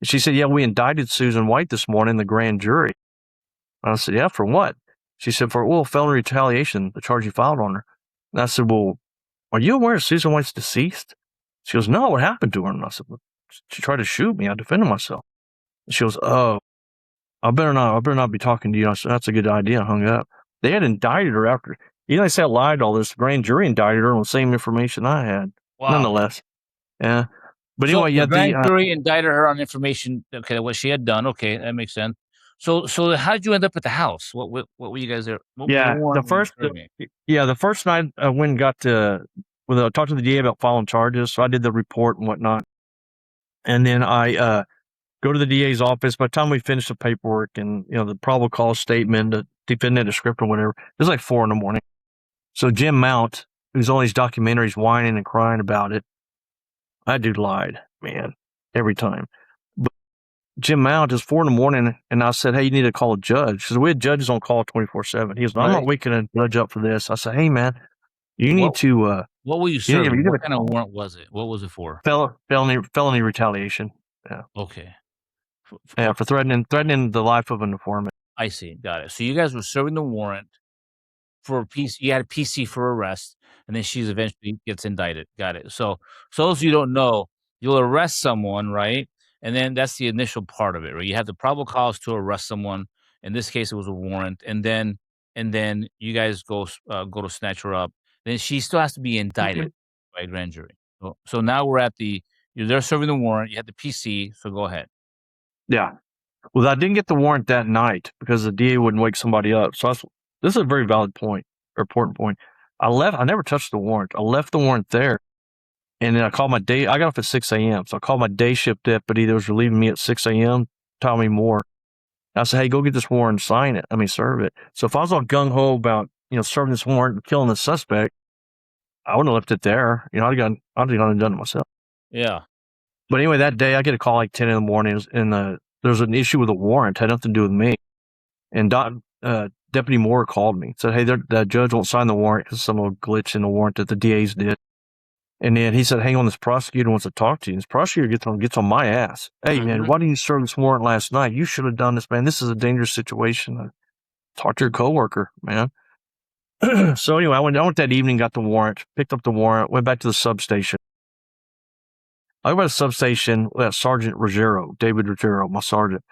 And she said, yeah, we indicted Susan White this morning in the grand jury. And I said, yeah, for what? She said, for felony retaliation, the charge you filed on her. And I said, well, are you aware Susan White's deceased? She goes, no, what happened to her? And I said, well, she tried to shoot me. I defended myself. And she goes, oh, I better not be talking to you. I said, that's a good idea. I hung up. They had indicted her after. They said I lied all this. The grand jury indicted her on the same information I had. Wow. Nonetheless. Yeah. But anyway, the grand jury indicted her on information, what she had done. Okay, that makes sense. So how did you end up at the house? What were you guys there? The first night I went and got to, talked to the DA about filing charges. So I did the report and whatnot. And then I go to the DA's office. By the time we finished the paperwork and, the probable cause statement, the defendant descriptor, whatever, it was like 4 a.m. So Jim Mount, who's on these documentaries whining and crying about it, that dude lied, man, every time. But Jim Mount, it's 4 a.m, and I said, hey, you need to call a judge, because we had judges on call 24/7. He goes, I'm not waking a judge up for this. I said, hey, man, you need to. What were you serving? What kind of warrant was it? What was it for? Felony retaliation. Yeah. Okay. Yeah, for threatening the life of an informant. I see. Got it. So you guys were serving the warrant for a PC. You had a PC for arrest, and then she's eventually gets indicted. Got it. So those of you who don't know, you'll arrest someone, right? And then that's the initial part of it, right? You have the probable cause to arrest someone. In this case, it was a warrant, and then you guys go to snatch her up. Then she still has to be indicted by grand jury. So now we're at you're there serving the warrant. You had the PC. So go ahead. Yeah. Well, I didn't get the warrant that night because the DA wouldn't wake somebody up. So this is a very valid point, or important point. I never touched the warrant. I left the warrant there. And then I called I got off at 6 a.m. So I called my day shift deputy that was relieving me at 6 a.m., Tommy Moore. I said, hey, go get this warrant and sign it. Serve it. So if I was all gung-ho about, serving this warrant and killing the suspect, I wouldn't have left it there. I'd have gone and done it myself. Yeah. But anyway, that day I get a call like 10 a.m, and there was an issue with a warrant. It had nothing to do with me. And Deputy Moore called me, said, hey, the judge won't sign the warrant because some little glitch in the warrant that the DAs did. And then he said, hang on, this prosecutor wants to talk to you. And this prosecutor gets on my ass. Hey, man, why didn't you serve this warrant last night? You should have done this, man. This is a dangerous situation. Talk to your coworker, man. So anyway, I went that evening, got the warrant, picked up the warrant, went back to the substation. I went to the substation with Sergeant Ruggiero, David Ruggiero, my sergeant.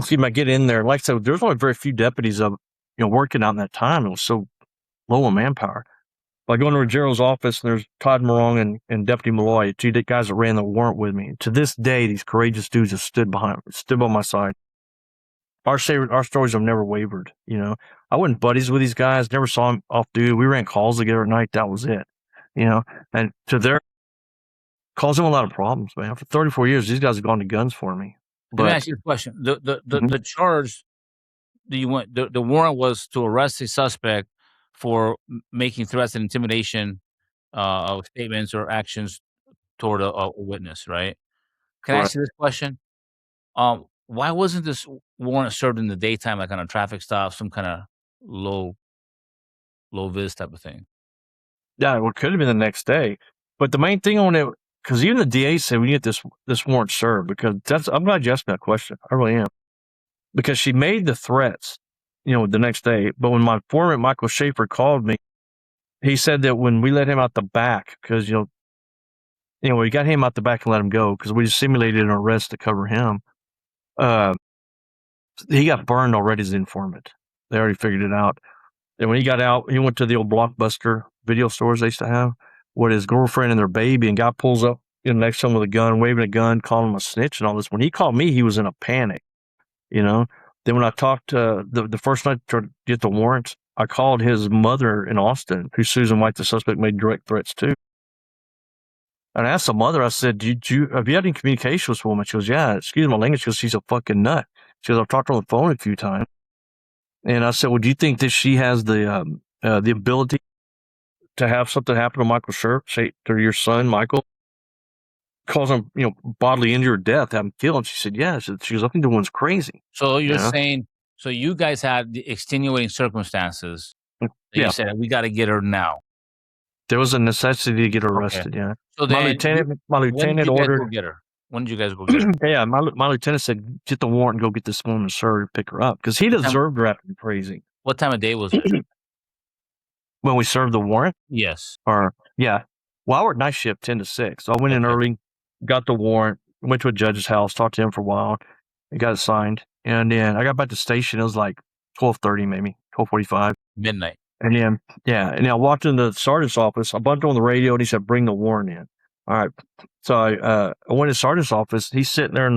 See, I get in there. Like I said, there's only very few deputies working out in that time. It was so low on manpower. I go into Ruggiero's office, and there's Todd Morong and Deputy Malloy, two guys that ran the warrant with me. To this day, these courageous dudes have stood by my side. Our stories have never wavered. I wasn't buddies with these guys. Never saw them off duty. We ran calls together at night. That was it. And to their caused them a lot of problems, man. For 34 years, these guys have gone to guns for me. Let me ask you a question. The charge that you went, the warrant was to arrest a suspect for making threats and intimidation of statements or actions toward a witness, right? Can I ask you this question? Why wasn't this warrant served in the daytime, like on a traffic stop, some kind of low vis type of thing? Yeah, it could have been the next day. But the main thing on it, because even the DA said we need this warrant served, because I'm glad you asked me that question. I really am. Because she made the threats, the next day. But when my informant, Michael Schaefer, called me, he said that when we let him out the back, because, we got him out the back and let him go because we just simulated an arrest to cover him. He got burned already as an informant. They already figured it out. And when he got out, he went to the old Blockbuster video stores they used to have with his girlfriend and their baby, and guy pulls up next to him with a gun, waving a gun, calling him a snitch and all this. When he called me, he was in a panic, Then when I talked the first night to get the warrants, I called his mother in Austin, who Susan White, the suspect, made direct threats to. And I asked the mother, I said, have you had any communication with this woman? She goes, yeah, excuse my language, because she's a fucking nut. She goes, I've talked to her on the phone a few times. And I said, well, do you think that she has the ability to have something happen to Michael Scherf, say to your son, Michael, cause him, bodily injury or death, have him killed? She said, yeah. She goes, I think the one's crazy. So you're saying, so you guys had the extenuating circumstances. You said, we got to get her now. There was a necessity to get her arrested. Okay. Yeah. So my lieutenant ordered. Get her? When did you guys go get her? Yeah, my lieutenant said, get the warrant and go get this woman served, pick her up, because he deserved her after crazy. What time of day was it? When we served the warrant? Yes. Well, I worked night shift 10 to 6. So I went in early, got the warrant, went to a judge's house, talked to him for a while, and got it signed. And then I got back to the station. It was like 12:30, maybe 12:45, midnight. And then I walked into the sergeant's office. I bumped on the radio, and he said, "Bring the warrant in." All right. So I went to the sergeant's office. He's sitting there in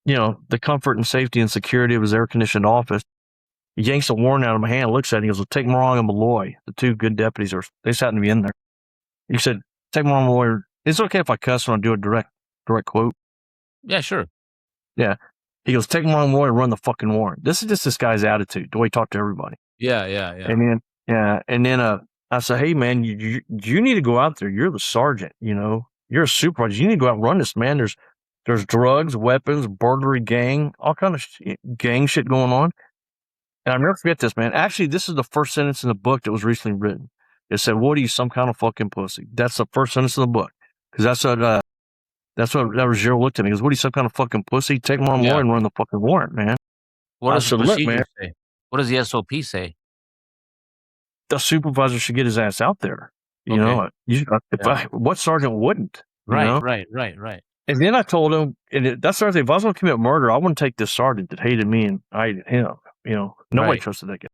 the comfort and safety and security of his air-conditioned office. He yanks the warrant out of my hand, looks at it, and he goes, well, take Morong and Malloy, the two good deputies, they just happened to be in there. He said, take Morong and Malloy. Is it okay if I cuss when I do a direct quote? Yeah, sure. Yeah. He goes, take Morong and Malloy and run the fucking warrant. This is just this guy's attitude, the way he talked to everybody. Yeah. And then I said, hey, man, you need to go out there. You're the sergeant, you're a supervisor. You need to go out and run this, man. There's drugs, weapons, burglary, gang, all kind of gang shit going on. And I'll never forget this, man. Actually, this is the first sentence in the book that was recently written. It said, "What are you, some kind of fucking pussy?" That's the first sentence of the book. Because that's what that Ruggiero looked at me. He goes, "What are you, some kind of fucking pussy? Take him on more and run the fucking warrant, man." What I does the said, "Look, man, procedure say? What does the SOP say? the supervisor should get his ass out there." You Okay. know, what sergeant wouldn't? You know? Right. And then I told him, that's the other thing. If I was going to commit murder, I wouldn't take this sergeant that hated me and I hated him. You know, nobody trusted that guy.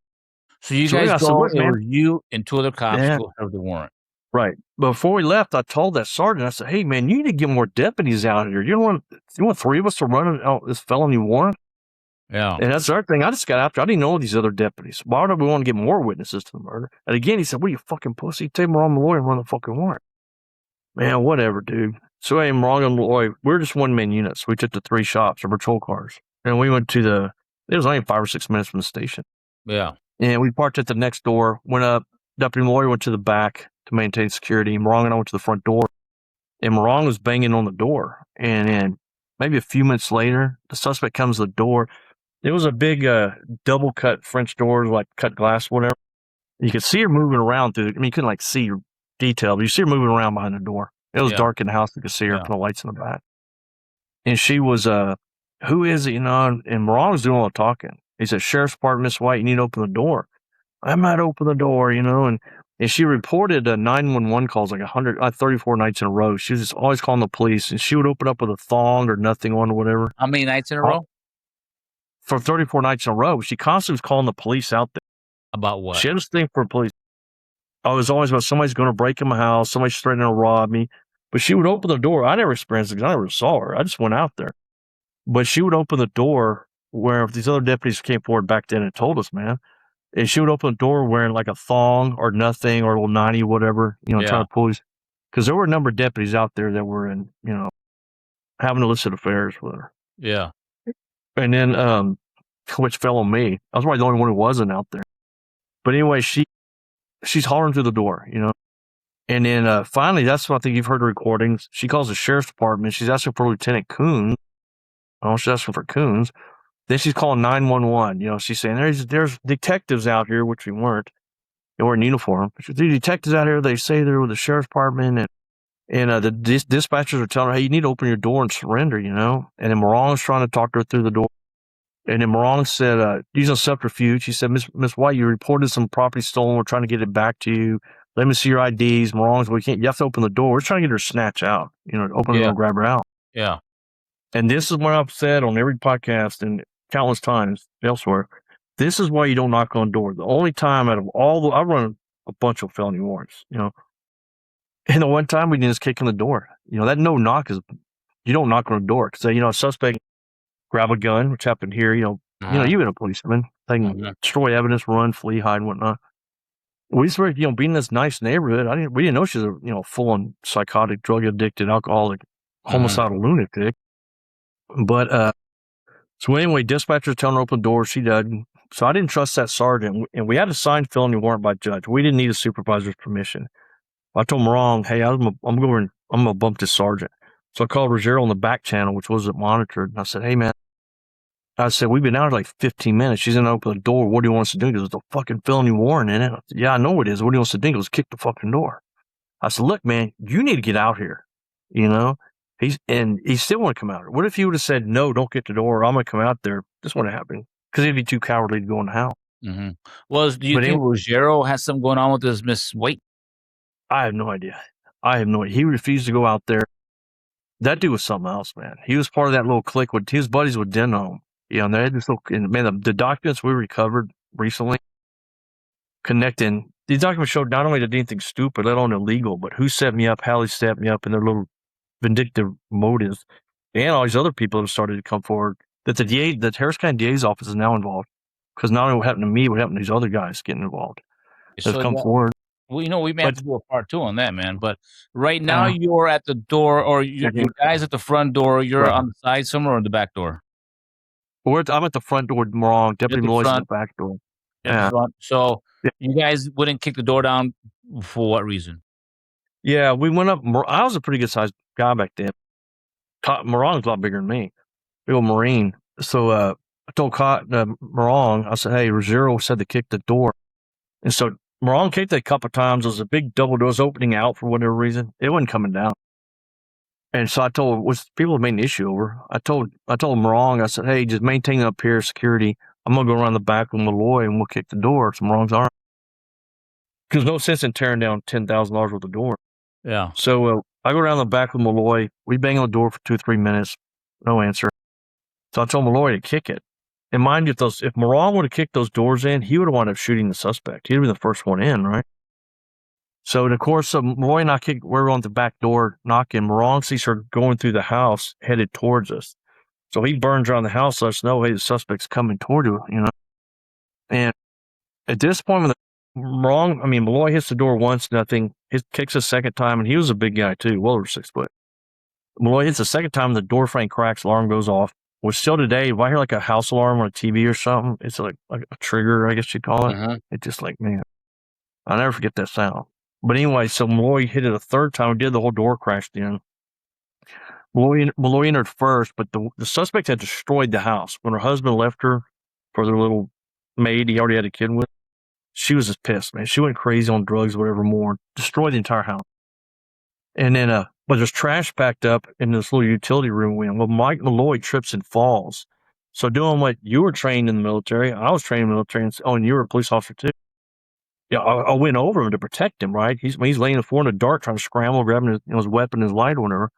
So you So guys I said, go, "Look, it man." was you and two other cops Yeah. go serve the warrant. Right. Before we left, I told that sergeant, I said, "Hey, man, you need to get more deputies out here. You want 3 of us to run out this felony warrant?" Yeah. And that's the other thing. I just got after. I didn't know these other deputies. Why would we want to get more witnesses to the murder? And again, he said, "What are you, fucking pussy? Take Moran Malloy and run the fucking warrant." Man, whatever, dude. So hey, Moran and Malloy, we're just one-man units. We took the 3 shops, or patrol cars. And we went to it was only 5 or 6 minutes from the station. Yeah. And we parked at the next door, went up. Deputy Malloy went to the back to maintain security. Morong and I went to the front door. And Morong was banging on the door. And then maybe a few minutes later, the suspect comes to the door. It was a big double cut French door, like cut glass, whatever. You could see her moving around through. You couldn't like see her detail, but you see her moving around behind the door. It was dark in the house. You could see her, the lights in the back. And she was, "Who is it?" You know, and Morong was doing all the talking. He said, "Sheriff's Department, Miss White, you need to open the door." "I might open the door," you know, and she reported 911 calls like 34 nights in a row. She was just always calling the police, and she would open up with a thong or nothing on or whatever. How many nights in a row? For 34 nights in a row. She constantly was calling the police out there. About what? She had this thing for police. I was always about somebody's going to break in my house, somebody's threatening to rob me. But she would open the door. I never experienced it because I never saw her. I just went out there. But she would open the door where if these other deputies came forward back then and told us, man, and she would open the door wearing like a thong or nothing or a little 90, whatever, you know, trying to pull us. Because there were a number of deputies out there that were in, you know, having illicit affairs with her. Yeah. And then, which fell on me. I was probably the only one who wasn't out there. But anyway, she's hollering through the door, you know. And then finally, that's what I think you've heard the recordings. She calls the sheriff's department. She's asking for Lieutenant Coons. Oh, she's asking for Coons. Then she's calling 911. You know, she's saying there's detectives out here, which we weren't. They were in uniform. There's detectives out here. They say they're with the sheriff's department, and the dispatchers are telling her, "Hey, you need to open your door and surrender." You know. And then Morong's trying to talk to her through the door. And then Morong said, using subterfuge, he said, Miss White, you reported some property stolen. We're trying to get it back to you. Let me see your IDs. Morong's, you have to open the door. We're trying to get her to snatch out, you know, open the door and grab her out. Yeah. And this is what I've said on every podcast and countless times elsewhere. This is why you don't knock on doors. The only time out of all I run a bunch of felony warrants, you know. And the one time we didn't just kick in the door. You know, that no knock is, you don't knock on the door. Because, you know, a suspect grab a gun, which happened here, you know, you've been a policeman. They can destroy evidence, run, flee, hide, and whatnot. We just were, you know, being in this nice neighborhood. We didn't know she was a, you know, full-on psychotic, drug-addicted, alcoholic, homicidal lunatic. But, so anyway, dispatcher's telling her to open the door. She doesn't. So I didn't trust that sergeant. And we had a signed felony warrant by judge. We didn't need a supervisor's permission. I told him wrong. Hey, I'm going to bump this sergeant. So I called Ruggiero on the back channel, which wasn't monitored. And I said, "Hey, man," I said, "we've been out like 15 minutes. She's going to open the door. What do you want us to do?" He goes, "There's a fucking felony warrant in it." I said, "Yeah, I know it is. What do you want us to do?" He goes, "Kick the fucking door." I said, "Look, man, you need to get out here." You know? He still want to come out here. What if he would have said, "No, don't get the door. I'm going to come out there." This wouldn't happen. Because he'd be too cowardly to go in the house. Mm-hmm. Well, do you think Ruggiero has something going on with this Miss White? I have no idea. He refused to go out there. That dude was something else, man. He was part of that little clique. He was buddies with Denholm. You know, they had this little, man, the documents we recovered recently connecting, these documents showed not only did anything stupid, let alone illegal, but who set me up, how they set me up, and their little vindictive motives. And all these other people have started to come forward. That the Harris County DA's office is now involved. Because not only what happened to me, what happened to these other guys getting involved. They've come forward. Well, you know, we may have to do a part 2 on that, man. But right now, you're at the door, or your guys at the front door. You're on the side somewhere, or the back door. I'm at the front door. Wrong. Deputy Malloy's at the back door. Yeah. So you guys wouldn't kick the door down for what reason? Yeah, we went up. I was a pretty good sized guy back then. Morong's a lot bigger than me. Big old Marine. So I told Morong, I said, hey, Zero said to kick the door. And so Morong kicked it a couple of times. There was a big double doors opening out for whatever reason. It wasn't coming down. And so I told, which people have made an issue over. I told Morong, I said, hey, just maintain up here security. I'm going to go around the back with Malloy and we'll kick the door. So Morong's arm. Because no sense in tearing down $10,000 worth of door. Yeah. So I go around the back with Malloy. We bang on the door for 2-3 minutes. No answer. So I told Malloy to kick it. And mind you, if Morong would have kicked those doors in, he would have wound up shooting the suspect. He'd have been the first one in, right? So in the course of Malloy and I we're on the back door knocking. Morong sees her going through the house, headed towards us. So he burns around the house, lets us know, hey, the suspect's coming toward you, you know. And at this point, when Malloy hits the door once, nothing. He kicks a second time, and he was a big guy too, well over 6 foot. Malloy hits the second time, the door frame cracks, alarm goes off. Well, still today, if I hear like a house alarm on a TV or something, it's like a trigger, I guess you'd call it. Uh-huh. It's just like, man, I'll never forget that sound. But anyway, so Malloy hit it a third time. We did, the whole door crashed in. Malloy entered first, but the suspect had destroyed the house. When her husband left her for their little maid he already had a kid with, she was just pissed, man. She went crazy on drugs, whatever more. Destroyed the entire house. And then, but there's trash packed up in this little utility room. Well, Mike Malloy trips and falls. So doing what you were trained in the military, I was trained in the military, and you were a police officer too. Yeah, I went over him to protect him, right? He's laying on the floor in the dark, trying to scramble, grabbing his weapon, his light, or whatever.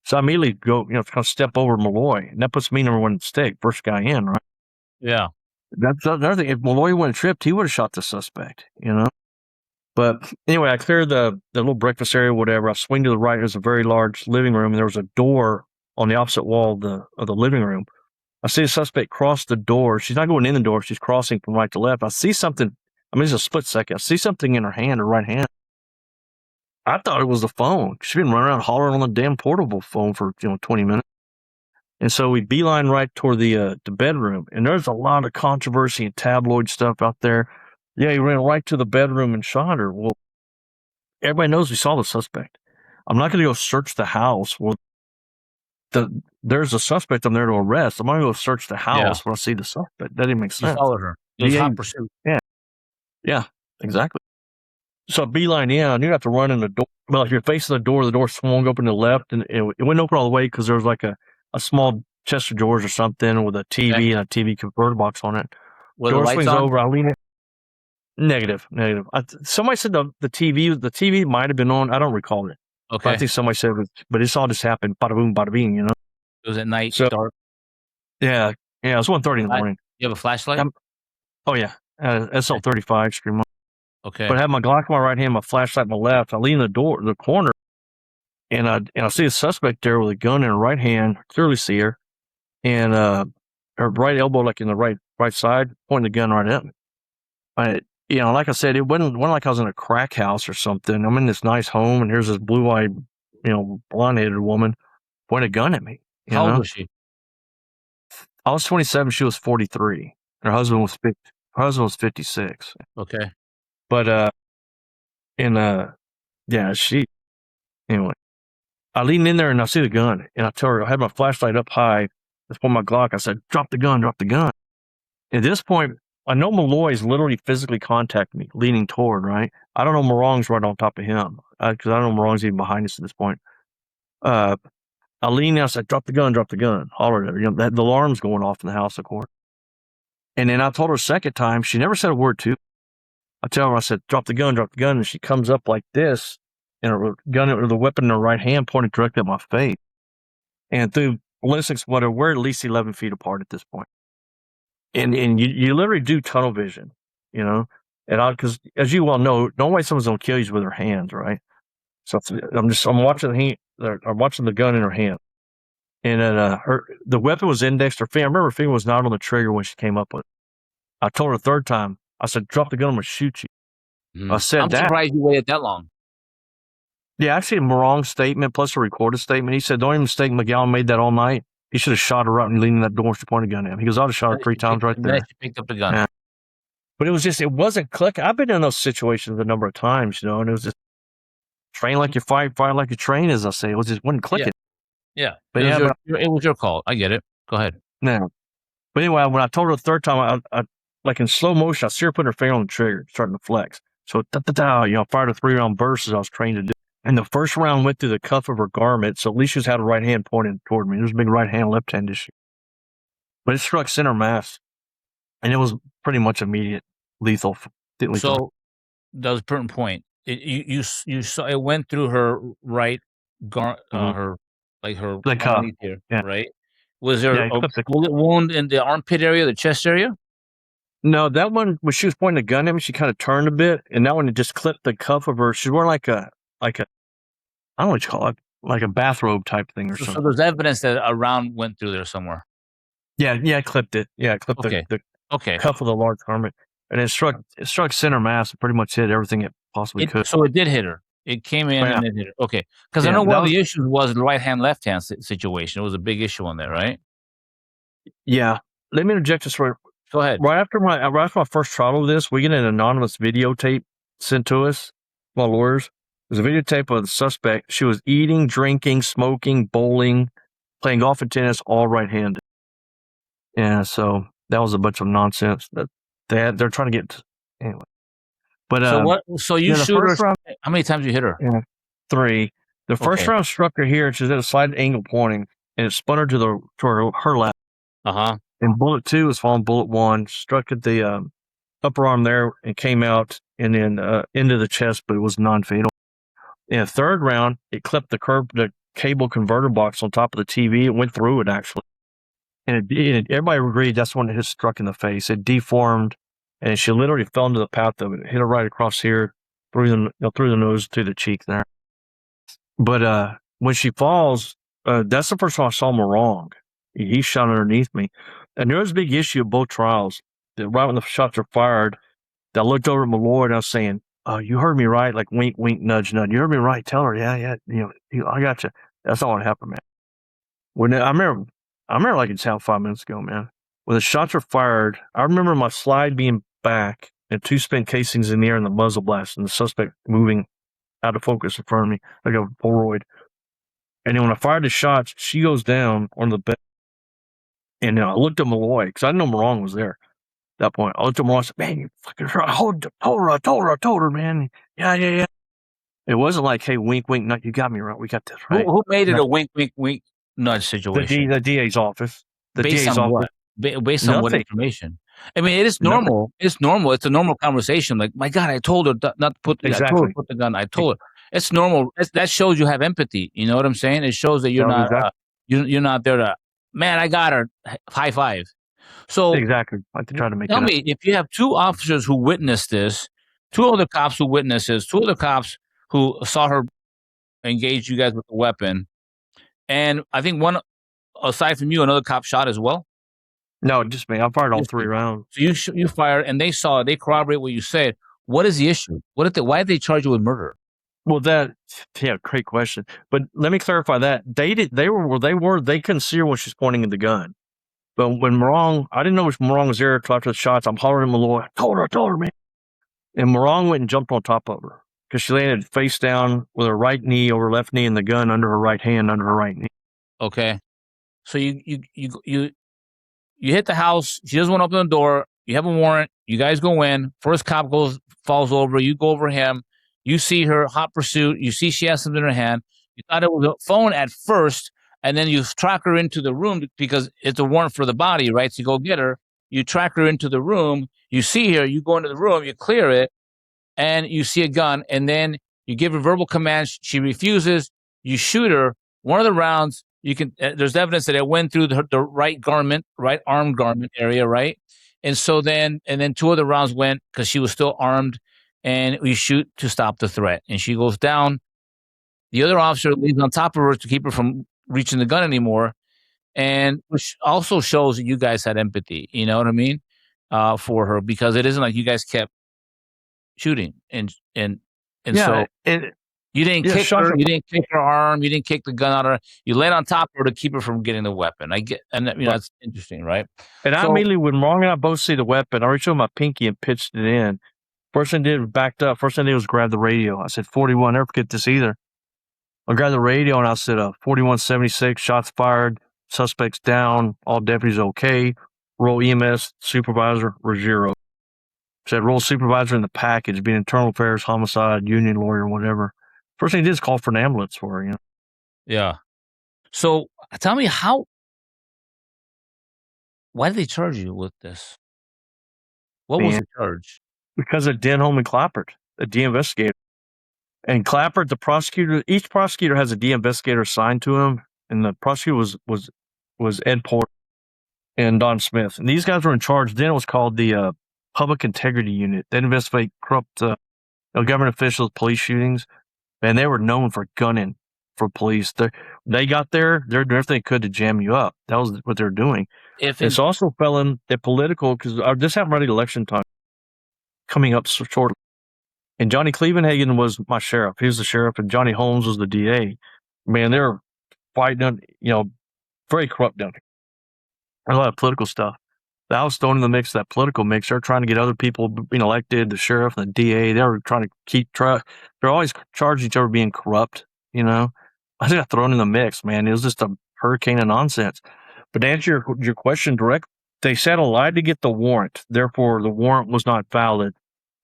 So I immediately go, kind of step over Malloy, and that puts me number one at stake, first guy in, right? Yeah. That's another thing. If Malloy wouldn't have tripped, he would have shot the suspect, you know? But anyway, I cleared the little breakfast area, whatever. I swing to the right. There's a very large living room, and there was a door on the opposite wall of the living room. I see the suspect cross the door. She's not going in the door. She's crossing from right to left. I see something. I mean, it's a split second. I see something in her hand, her right hand. I thought it was the phone. She'd been running around hollering on the damn portable phone for 20 minutes. And so we beeline right toward the bedroom. And there's a lot of controversy and tabloid stuff out there. Yeah, he ran right to the bedroom and shot her. Well, everybody knows we saw the suspect. I'm not going to go search the house. Well, there's a suspect I'm there to arrest. I'm not going to go search the house when I see the suspect. That didn't make sense. You followed her. It was hot pursuit. Yeah, exactly. So I beeline in. I knew I have to run in the door. Well, if you're facing the door swung open to the left, and it wouldn't open all the way because there was like a small chest of drawers or something with a TV and a TV converter box on it. Were door the lights swings on? over. I lean in. Negative. Somebody said the TV might have been on. I don't recall it. Okay. But I think somebody said it, but it's all just happened. Bada boom, bada bing, you know? It was at night, So- dark. Yeah. It was 1:30 in the morning. You have a flashlight? Oh, yeah. SL35 Scream. Okay. But I have my Glock in my right hand, my flashlight in my left. I lean the corner, and I see a suspect there with a gun in her right hand, clearly see her, and her right elbow, like in the right side, pointing the gun right at me. Like I said, it wasn't like I was in a crack house or something. I'm in this nice home, and here's this blue-eyed, blonde-headed woman pointing a gun at me. How old was she? I was 27. She was 43. Her husband was 50. Her husband was 56. Okay. But anyway, I lean in there and I see the gun, and I tell her, I had my flashlight up high. That's point my Glock. I said, drop the gun. At this point, I know Malloy's literally physically contacted me, leaning toward, right? I don't know Morong's right on top of him, because I don't know Morong's even behind us at this point. I lean in, I said, drop the gun, hollered at her. The alarm's going off in the house, of course. And then I told her a second time, she never said a word to me. I tell her, I said, drop the gun, and she comes up like this, and her gun or the weapon in her right hand pointed directly at my face. And through ballistics, we're at least 11 feet apart at this point. And you literally do tunnel vision, and because as you well know, no way someone's gonna kill you with their hands, right? So I'm watching I'm watching the gun in her hand, and then the weapon was indexed. I remember her finger was not on the trigger when she came up with it. I told her a third time, I said, drop the gun, I'm gonna shoot you. Mhm. I said I'm that. surprised you waited that long. Yeah, actually, Morong's statement plus a recorded statement. He said, don't even mistake McGowan made that all night. He should have shot her up and leaning that door and she pointed a gun at him. He goes, I'd have shot her 3 times right there. She picked up the gun. Yeah. But it wasn't clicking. I've been in those situations a number of times, and it was just train like you fight like you train, as I say. It was just wasn't clicking. Yeah. But It was your call. I get it. Go ahead. no. But anyway, when I told her the third time, I like in slow motion, I see her put her finger on the trigger, starting to flex. So I fired a 3-round burst as I was trained to do. And the first round went through the cuff of her garment, so at least she had her right hand pointed toward me. There's a big right hand, left hand issue. But it struck center mass, and it was pretty much immediate, lethal. So that was a pertinent point. You saw it went through her right her the cuff, underneath here, right? Was there a clipped bullet wound in the armpit area, the chest area? No, that one when she was pointing the gun at me, she kind of turned a bit, and that one it just clipped the cuff of her. She's wearing like a I don't know what you call it, like a bathrobe type thing or something. So there's evidence that a round went through there somewhere. Yeah, I clipped it. Yeah, I clipped the cuff of the large garment, and it struck center mass and pretty much hit everything it possibly could. So it did hit her. It came in and it hit her. Okay, because I know one of the issues was the right hand, left hand situation. It was a big issue on there, right? Yeah. Let me interject this right. Go ahead. Right after my first trial of this, we get an anonymous videotape sent to us, my lawyers. There's a videotape of the suspect. She was eating, drinking, smoking, bowling, playing golf and tennis, all right-handed. Yeah, so that was a bunch of nonsense that they're trying to get anyway. But So you shoot her. Round, how many times you hit her? Yeah, 3. The first round struck her here, and she's at a slight angle pointing, and it spun her to her left. And bullet 2 was following bullet 1, struck at the upper arm there and came out and then into the chest, but it was non-fatal. In the third round, it clipped the cable converter box on top of the TV. It went through it actually, and everybody agreed that's when it hit struck in the face. It deformed, and she literally fell into the path of it. It hit her right across here, through the nose, through the cheek there. But when she falls, that's the first time I saw him wrong. He shot underneath me. And there was a big issue of both trials. That right when the shots were fired, I looked over at Malloy and I was saying, you heard me right? Like wink, wink, nudge, nudge. You heard me right? Tell her, yeah. I got you. That's all that happened, man. When I remember like it's how 5 minutes ago, man. When the shots were fired, I remember my slide being back and 2 spent casings in the air and the muzzle blast and the suspect moving out of focus in front of me like a Polaroid. And then when I fired the shots, she goes down on the bed. And I looked at Malloy because I didn't know Morong was there at that point. I looked at Malloy and said, man, you fucking I told her, man. Yeah. It wasn't like, hey, wink, wink, nudge. You got me right. We got this right. Who made it a wink, wink, wink, nudge situation? The DA's office. Based on what? Based on what information? I mean, it is normal. It's normal. It's a normal conversation. Like, my God, I told her not to put I told her to put the gun. I told her. It's normal. That shows you have empathy. You know what I'm saying? It shows that you're not you're not there to, man, I got her, high five. So exactly, like to try to make. Tell me, if you have 2 officers who witnessed this, 2 other cops who witnessed this, 2 other cops who saw her engage you guys with a weapon, and I think one, aside from you, another cop shot as well. No, just me. I fired all 3 rounds. So you fired, and they saw it. They corroborate what you said. What is the issue? Why did they charge you with murder? Well, great question. But let me clarify that. They couldn't see her when she's pointing at the gun. But when Morong, I didn't know which Morong was there until after the shots. I'm hollering at Malloy, told her, man. And Morong went and jumped on top of her because she landed face down with her right knee over her left knee and the gun under her right hand under her right knee. Okay. So you hit the house. She doesn't want to open the door. You have a warrant. You guys go in. First cop falls over. You go over him. You see her, hot pursuit. You see she has something in her hand. You thought it was a phone at first, and then you track her into the room because it's a warrant for the body, right? So you go get her. You track her into the room. You see her. You go into the room. You clear it, and you see a gun. And then you give her verbal commands. She refuses. You shoot her. One of the rounds, there's evidence that it went through the right arm garment area, right? And so then 2 of the rounds went because she was still armed. And we shoot to stop the threat. And she goes down. The other officer leaves on top of her to keep her from reaching the gun anymore. And which also shows that you guys had empathy, you know what I mean? For her, because it isn't like you guys kept shooting. And so you didn't kick her, you didn't kick her arm, you didn't kick the gun out of her. You laid on top of her to keep her from getting the weapon. That's interesting, right? And I immediately, when Morong and I both see the weapon, I reached over my pinky and pitched it in. First thing I did was backed up. First thing I did was grab the radio. I said, 41, never forget this either. I grabbed the radio and I said, 4176, shots fired, suspects down, all deputies okay. Role EMS supervisor, Ruggiero. Said role supervisor in the package, being internal affairs, homicide, union lawyer, whatever. First thing he did is call for an ambulance for her, Yeah. So tell me why did they charge you with this? What was Man. the charge? Because of Denholm and Clappert, the D investigator. And Clappert, the prosecutor, each prosecutor has a D investigator assigned to him, and the prosecutor was Ed Porter and Don Smith. And these guys were in charge. Then it was called the Public Integrity Unit. They investigate corrupt government officials, police shootings, and they were known for gunning for police. They got there, they're doing everything they could to jam you up. That was what they're doing. It's also fell in the political, because this happened right at election time, coming up shortly. And Johnny Clevenhagen was my sheriff. He was the sheriff, and Johnny Holmes was the DA. Man, they were fighting, very corrupt down here. A lot of political stuff. That was thrown in the mix, that political mix. They're trying to get other people being elected, the sheriff and the DA. They were trying to keep track. They're always charging each other being corrupt, I just got thrown in the mix, man. It was just a hurricane of nonsense. But to answer your question direct, they said I lied to get the warrant. Therefore, the warrant was not valid.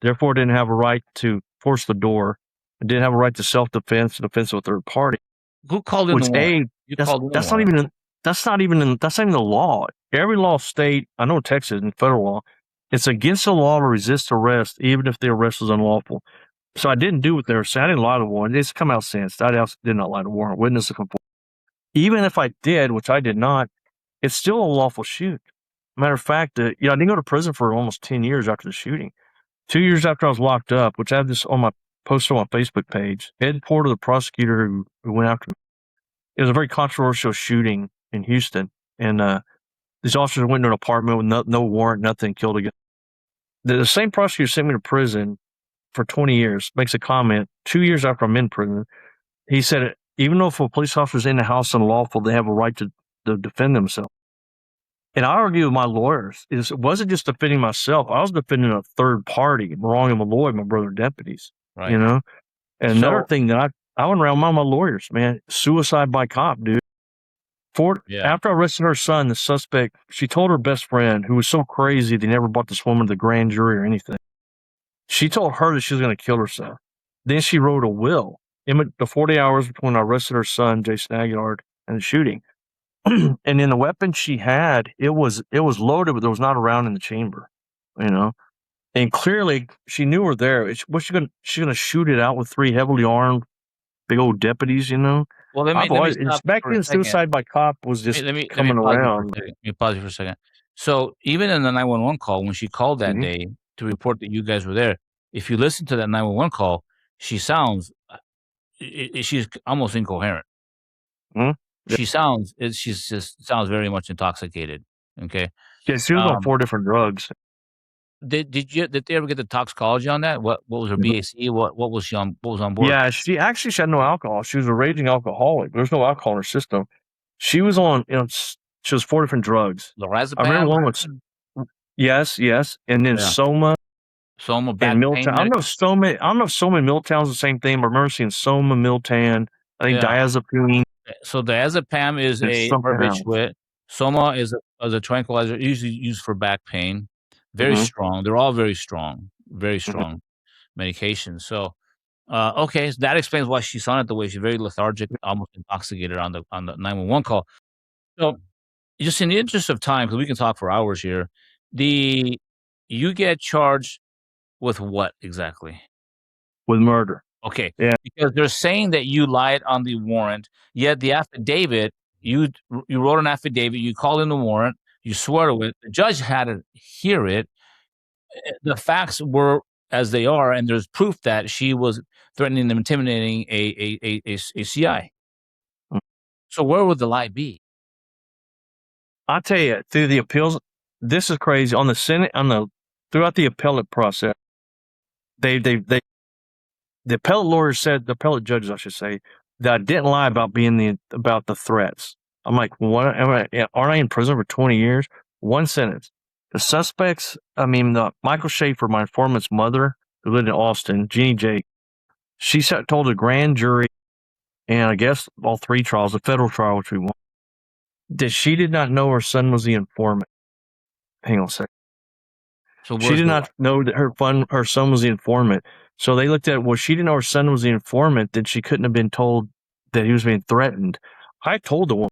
Therefore, didn't have a right to force the door. It didn't have a right to self-defense, defense of a third party. Who called in the warrant? That's not even the law. Every law state, I know Texas and federal law, it's against the law to resist arrest, even if the arrest was unlawful. So I didn't do what they were saying. I didn't lie to warrant. It's come out since. I did not lie to warrant. Witness to conform. Even if I did, which I did not, it's still a lawful shoot. Matter of fact, I didn't go to prison for almost 10 years after the shooting. 2 years after I was locked up, which I have this on my poster on my Facebook page, Ed Porter, the prosecutor who went after me, it was a very controversial shooting in Houston. And these officers went to an apartment with no warrant, nothing, killed a guy. The same prosecutor sent me to prison for 20 years, makes a comment 2 years after I'm in prison. He said, even though if a police officer is in the house unlawful, they have a right to defend themselves. And I argue with my lawyers, it wasn't just defending myself. I was defending a third party, Wrong and Malloy, my brother deputies, right. And another thing that I went around with my lawyers, man, suicide by cop, dude. After I arrested her son, the suspect, she told her best friend, who was so crazy they never brought this woman to the grand jury or anything. She told her that she was going to kill herself. Then she wrote a will in the 40 hours between I arrested her son, Jason Aguilar, and the shooting. And then the weapon she had, it was loaded, but there was not a round in the chamber, And clearly, she knew her there. She's gonna shoot it out with 3 heavily armed, big old deputies, Well, back then, suicide by cop was just coming around. Let me pause you for a second. So even in the 911 call, when she called that day to report that you guys were there, if you listen to that 911 call, she sounds, she's almost incoherent. She sounds very much intoxicated. Okay. Yeah, she was on 4 different drugs. Did they ever get the toxicology on that? What was her BAC? What was she on? What was on board? Yeah, she had no alcohol. She was a raging alcoholic. There's no alcohol in her system. She was on, she was 4 different drugs. Lorazepam? I remember one was, yes, and then Soma. Back pain. I don't know if Soma and Miltown's the same thing, but I remember seeing Soma, Miltan, I think diazepam. So diazepam is a barbiturate. Soma is a tranquilizer, usually used for back pain. Very strong. They're all very strong medications. So, okay, so that explains why she sounded the way. She's very lethargic, almost intoxicated on the 911 call. So, just in the interest of time, because we can talk for hours here, you get charged with what exactly? With murder. Okay. Yeah. Because they're saying that you lied on the warrant, yet the affidavit, you wrote an affidavit, you called in the warrant, you swore to it. The judge had to hear it. The facts were as they are, and there's proof that she was threatening and intimidating a CI. So where would the lie be? I'll tell you, through the appeals, this is crazy. On the Senate, throughout the appellate process, the appellate lawyers said, the appellate judges, I should say, that I didn't lie about about the threats. I'm like, what? Aren't I in prison for 20 years? One sentence. The suspects, Michael Schaefer, my informant's mother, who lived in Austin, Jeannie Jake, she told a grand jury and I guess all 3 trials, the federal trial, which we won, that she did not know her son was the informant. Hang on a second. So She did not know that her son was the informant. So they looked at, well, she didn't know her son was the informant, then she couldn't have been told that he was being threatened. I told the woman,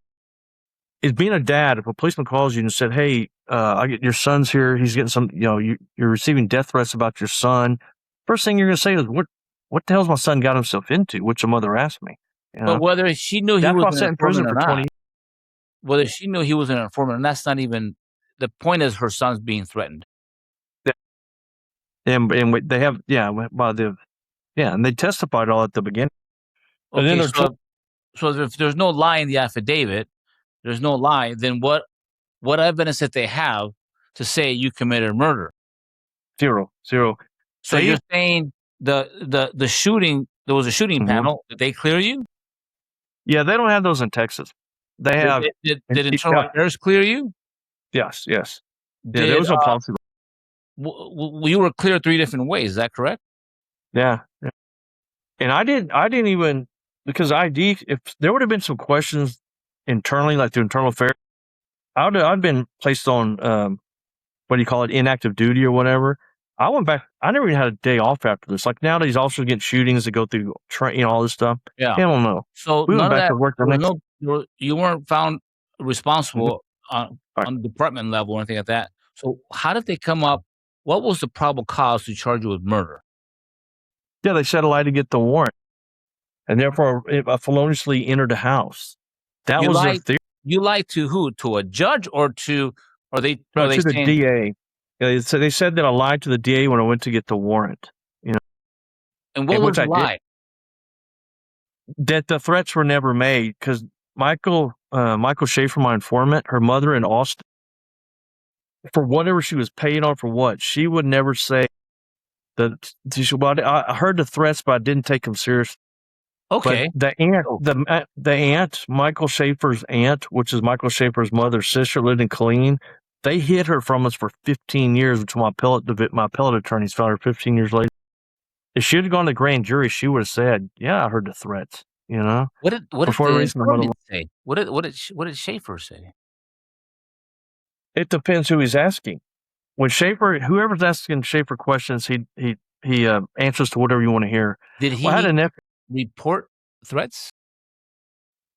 it's being a dad, if a policeman calls you and said, hey, I get your son's here, he's getting some, you're receiving death threats about your son. First thing you're going to say is, what the hell's my son got himself into? Which the mother asked me. But whether she knew he was in prison for 20 years. Whether she knew he was an informant, and that's not even the point. Is her son's being threatened? And they have, and they testified all at the beginning. Okay, so if there's no lie in the affidavit, there's no lie, then what evidence that they have to say you committed murder? Zero. So you're saying the shooting, there was a shooting panel, did they clear you? Yeah, they don't have those in Texas. They have. Did internal affairs clear you? Yes. Yeah, there was no policy. You were cleared 3 different ways. Is that correct? Yeah. And I didn't even, because ID, if there would have been some questions internally, like through internal affairs, I'd been placed on, what do you call it, inactive duty or whatever. I went back. I never even had a day off after this. Like nowadays, officers get shootings that go through, all this stuff. Yeah. I don't know. So we went back to work. You weren't found responsible on department level or anything like that. So how did they come up? What was the probable cause to charge you with murder? Yeah, they said a lie to get the warrant, and therefore feloniously entered the house. That was their theory. You lied to who? To a judge or to? To the DA. Yeah, they said that I lied to the DA when I went to get the warrant. And what was the lie? That the threats were never made, because Michael Schaefer, my informant, her mother in Austin, for whatever she was paid on for what, she would never say that. I heard the threats, but I didn't take them seriously. Okay. But the aunt, Michael Schaefer's aunt, which is Michael Schaefer's mother's sister, lived in Killeen. They hid her from us for 15 years until my appellate attorneys found her 15 years later. If she had gone to grand jury, she would have said, "Yeah, I heard the threats." What did the informant say? What did Schaefer say? It depends who he's asking. When whoever's asking Schaefer questions, he answers to whatever you want to hear. Did he report threats?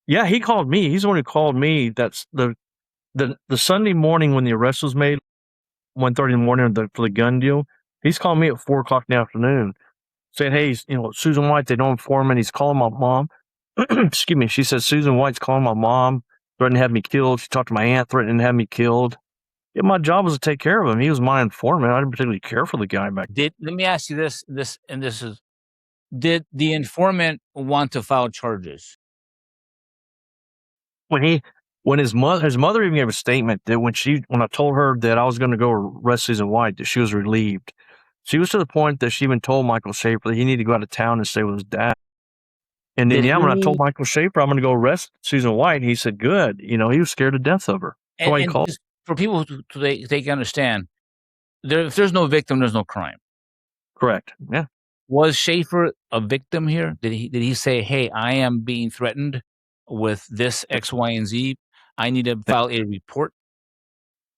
Yeah, he called me. He's the one who called me. That's the Sunday morning when the arrest was made, 1:30 in the morning for the gun deal. He's calling me at 4:00 in the afternoon, saying, "Hey, Susan White, they don't inform him. He's calling my mom." Excuse me. She says Susan White's calling my mom, threatening to have me killed. She talked to my aunt, threatening to have me killed. Yeah, my job was to take care of him. He was my informant. I didn't particularly care for the guy back then. Let me ask you this, did the informant want to file charges? When his mother even gave a statement that when I told her that I was going to go arrest Susan White, that she was relieved. She was to the point that she even told Michael Schaefer that he needed to go out of town and stay with his dad. And then, when I told Michael Schaefer I'm going to go arrest Susan White, he said, good. He was scared to death of her. That's why he called. For people they can understand, if there's no victim, there's no crime. Correct. Yeah. Was Schaefer a victim here? Did he say, hey, I am being threatened with this X, Y, and Z? I need to file a report?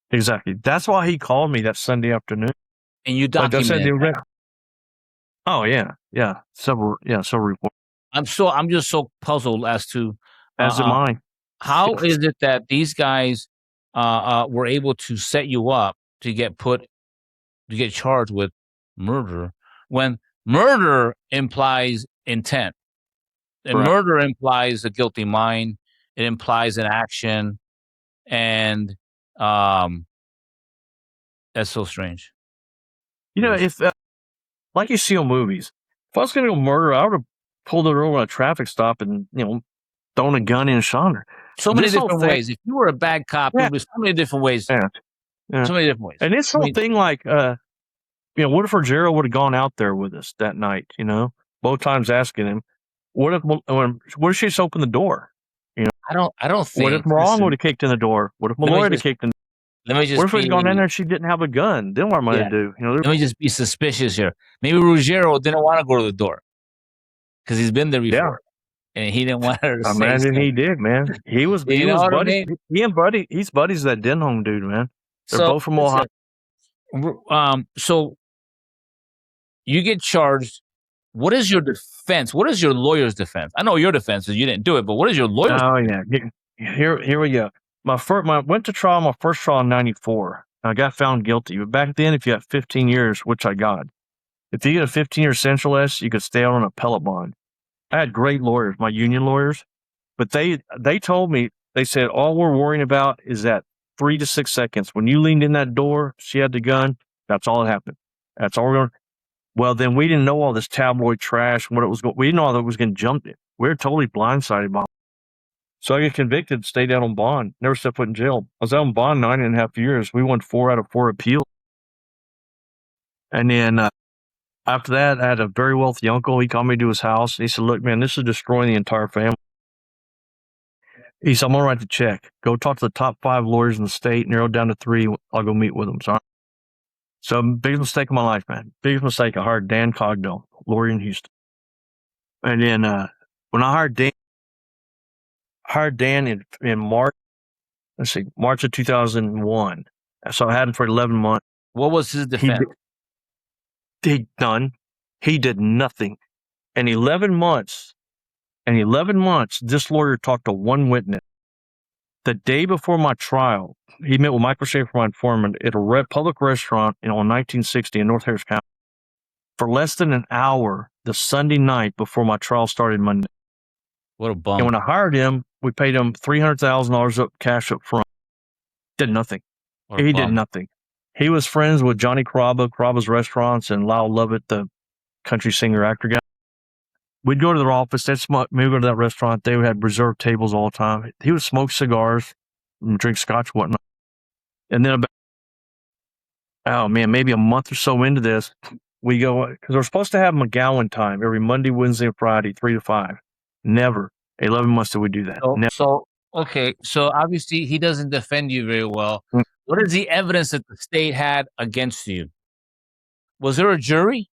Exactly. That's why he called me that Sunday afternoon. And you documented that. Oh, yeah. Yeah. Several reports. I'm just so puzzled as to as am I. How is it that these guys were able to set you up to get charged with murder when murder implies intent, and murder implies a guilty mind, it implies an action, and that's so strange. If like you see on movies, if I was going to go murder, I would have pulled her over on a traffic stop and thrown a gun in and shot her. So many different ways. If you were a bad cop, there would be so many different ways. Yeah. So many different ways. And this whole thing, like, what if Gerald would have gone out there with us that night? Both times asking him, what if she just opened the door? I don't think. What if Wrong would have kicked in the door? What if Malloy would have kicked in? What if we'd gone in there and she didn't have a gun? Then what am I going to do? Let me just be suspicious here. Maybe Ruggiero didn't want to go to the door because he's been there before. and he didn't want her to say Imagine he something. did, man. He was You know what I buddies. mean? He and Buddy, he's buddies with that Denholm dude, man. They're So both from Ohio. listen, so you get charged. What is your defense? What is your lawyer's defense? I know your defense is you didn't do it, but what is your lawyer's? Oh yeah, here we go. Went to trial. My first trial in '94. I got found guilty. But back then, if you got 15 years, which I got, if you get a 15-year central list, you could stay out on an appellate bond. I had great lawyers, my union lawyers, but they told me, they said, all we're worrying about is that 3 to 6 seconds. When you leaned in that door, she had the gun. That's all that happened. That's all we're going. Well, then we didn't know all this tabloid trash and what it was going. We didn't know that it was going to jump it. We were totally blindsided by it. So I get convicted, stayed out on bond, never stepped foot in jail. I was out on bond 9.5 years. We won 4 out of 4 appeals. And then after that, I had a very wealthy uncle. He called me to his house. He said, look, man, this is destroying the entire family. He said, I'm going to write the check. Go talk to the top 5 lawyers in the state, narrow it down to 3. I'll go meet with them. So biggest mistake of my life, man. Biggest mistake. I hired Dan Cogdell, lawyer in Houston. And then when I hired Dan in March, March of 2001. So I had him for 11 months. What was his defense? He did nothing. In 11 months, this lawyer talked to one witness. The day before my trial, he met with Michael Schaefer, my informant, at a public restaurant on 1960 in North Harris County for less than an hour the Sunday night before my trial started Monday. What a bum. And when I hired him, we paid him $300,000 up cash up front. Did nothing. He did nothing. He was friends with Johnny Carrabba's Restaurants, and Lyle Lovett, the country singer actor guy. We'd go to their office. They'd smoke. Maybe go to that restaurant. They had reserved tables all the time. He would smoke cigars and drink scotch, whatnot. And then maybe a month or so into this, we go, because we're supposed to have McGowan time every Monday, Wednesday, and Friday, 3 to 5. Never. 11 months did we do that. Okay. So obviously he doesn't defend you very well. What is the evidence that the state had against you? Was there a jury?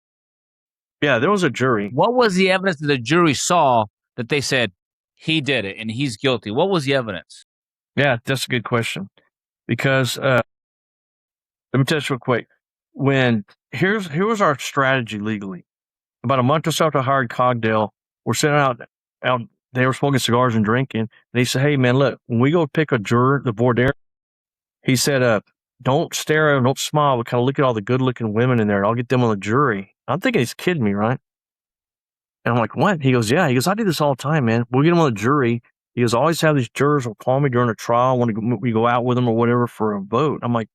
Yeah, there was a jury. What was the evidence that the jury saw that they said he did it and he's guilty? What was the evidence? Yeah, that's a good question. Because let me tell you real quick. Here was our strategy legally. About a month or so after I hired Cogdell, we're sitting out. They were smoking cigars and drinking. And he said, "Hey man, look, when we go pick a juror, the voir dire," he said, "Don't stare at them, don't smile, but kind of look at all the good-looking women in there. I'll get them on the jury." I'm thinking he's kidding me, right? And I'm like, "What?" He goes, "Yeah." He goes, "I do this all the time, man. We'll get them on the jury." He goes, "I always have these jurors will call me during a trial, we go out with them or whatever for a vote." I'm like,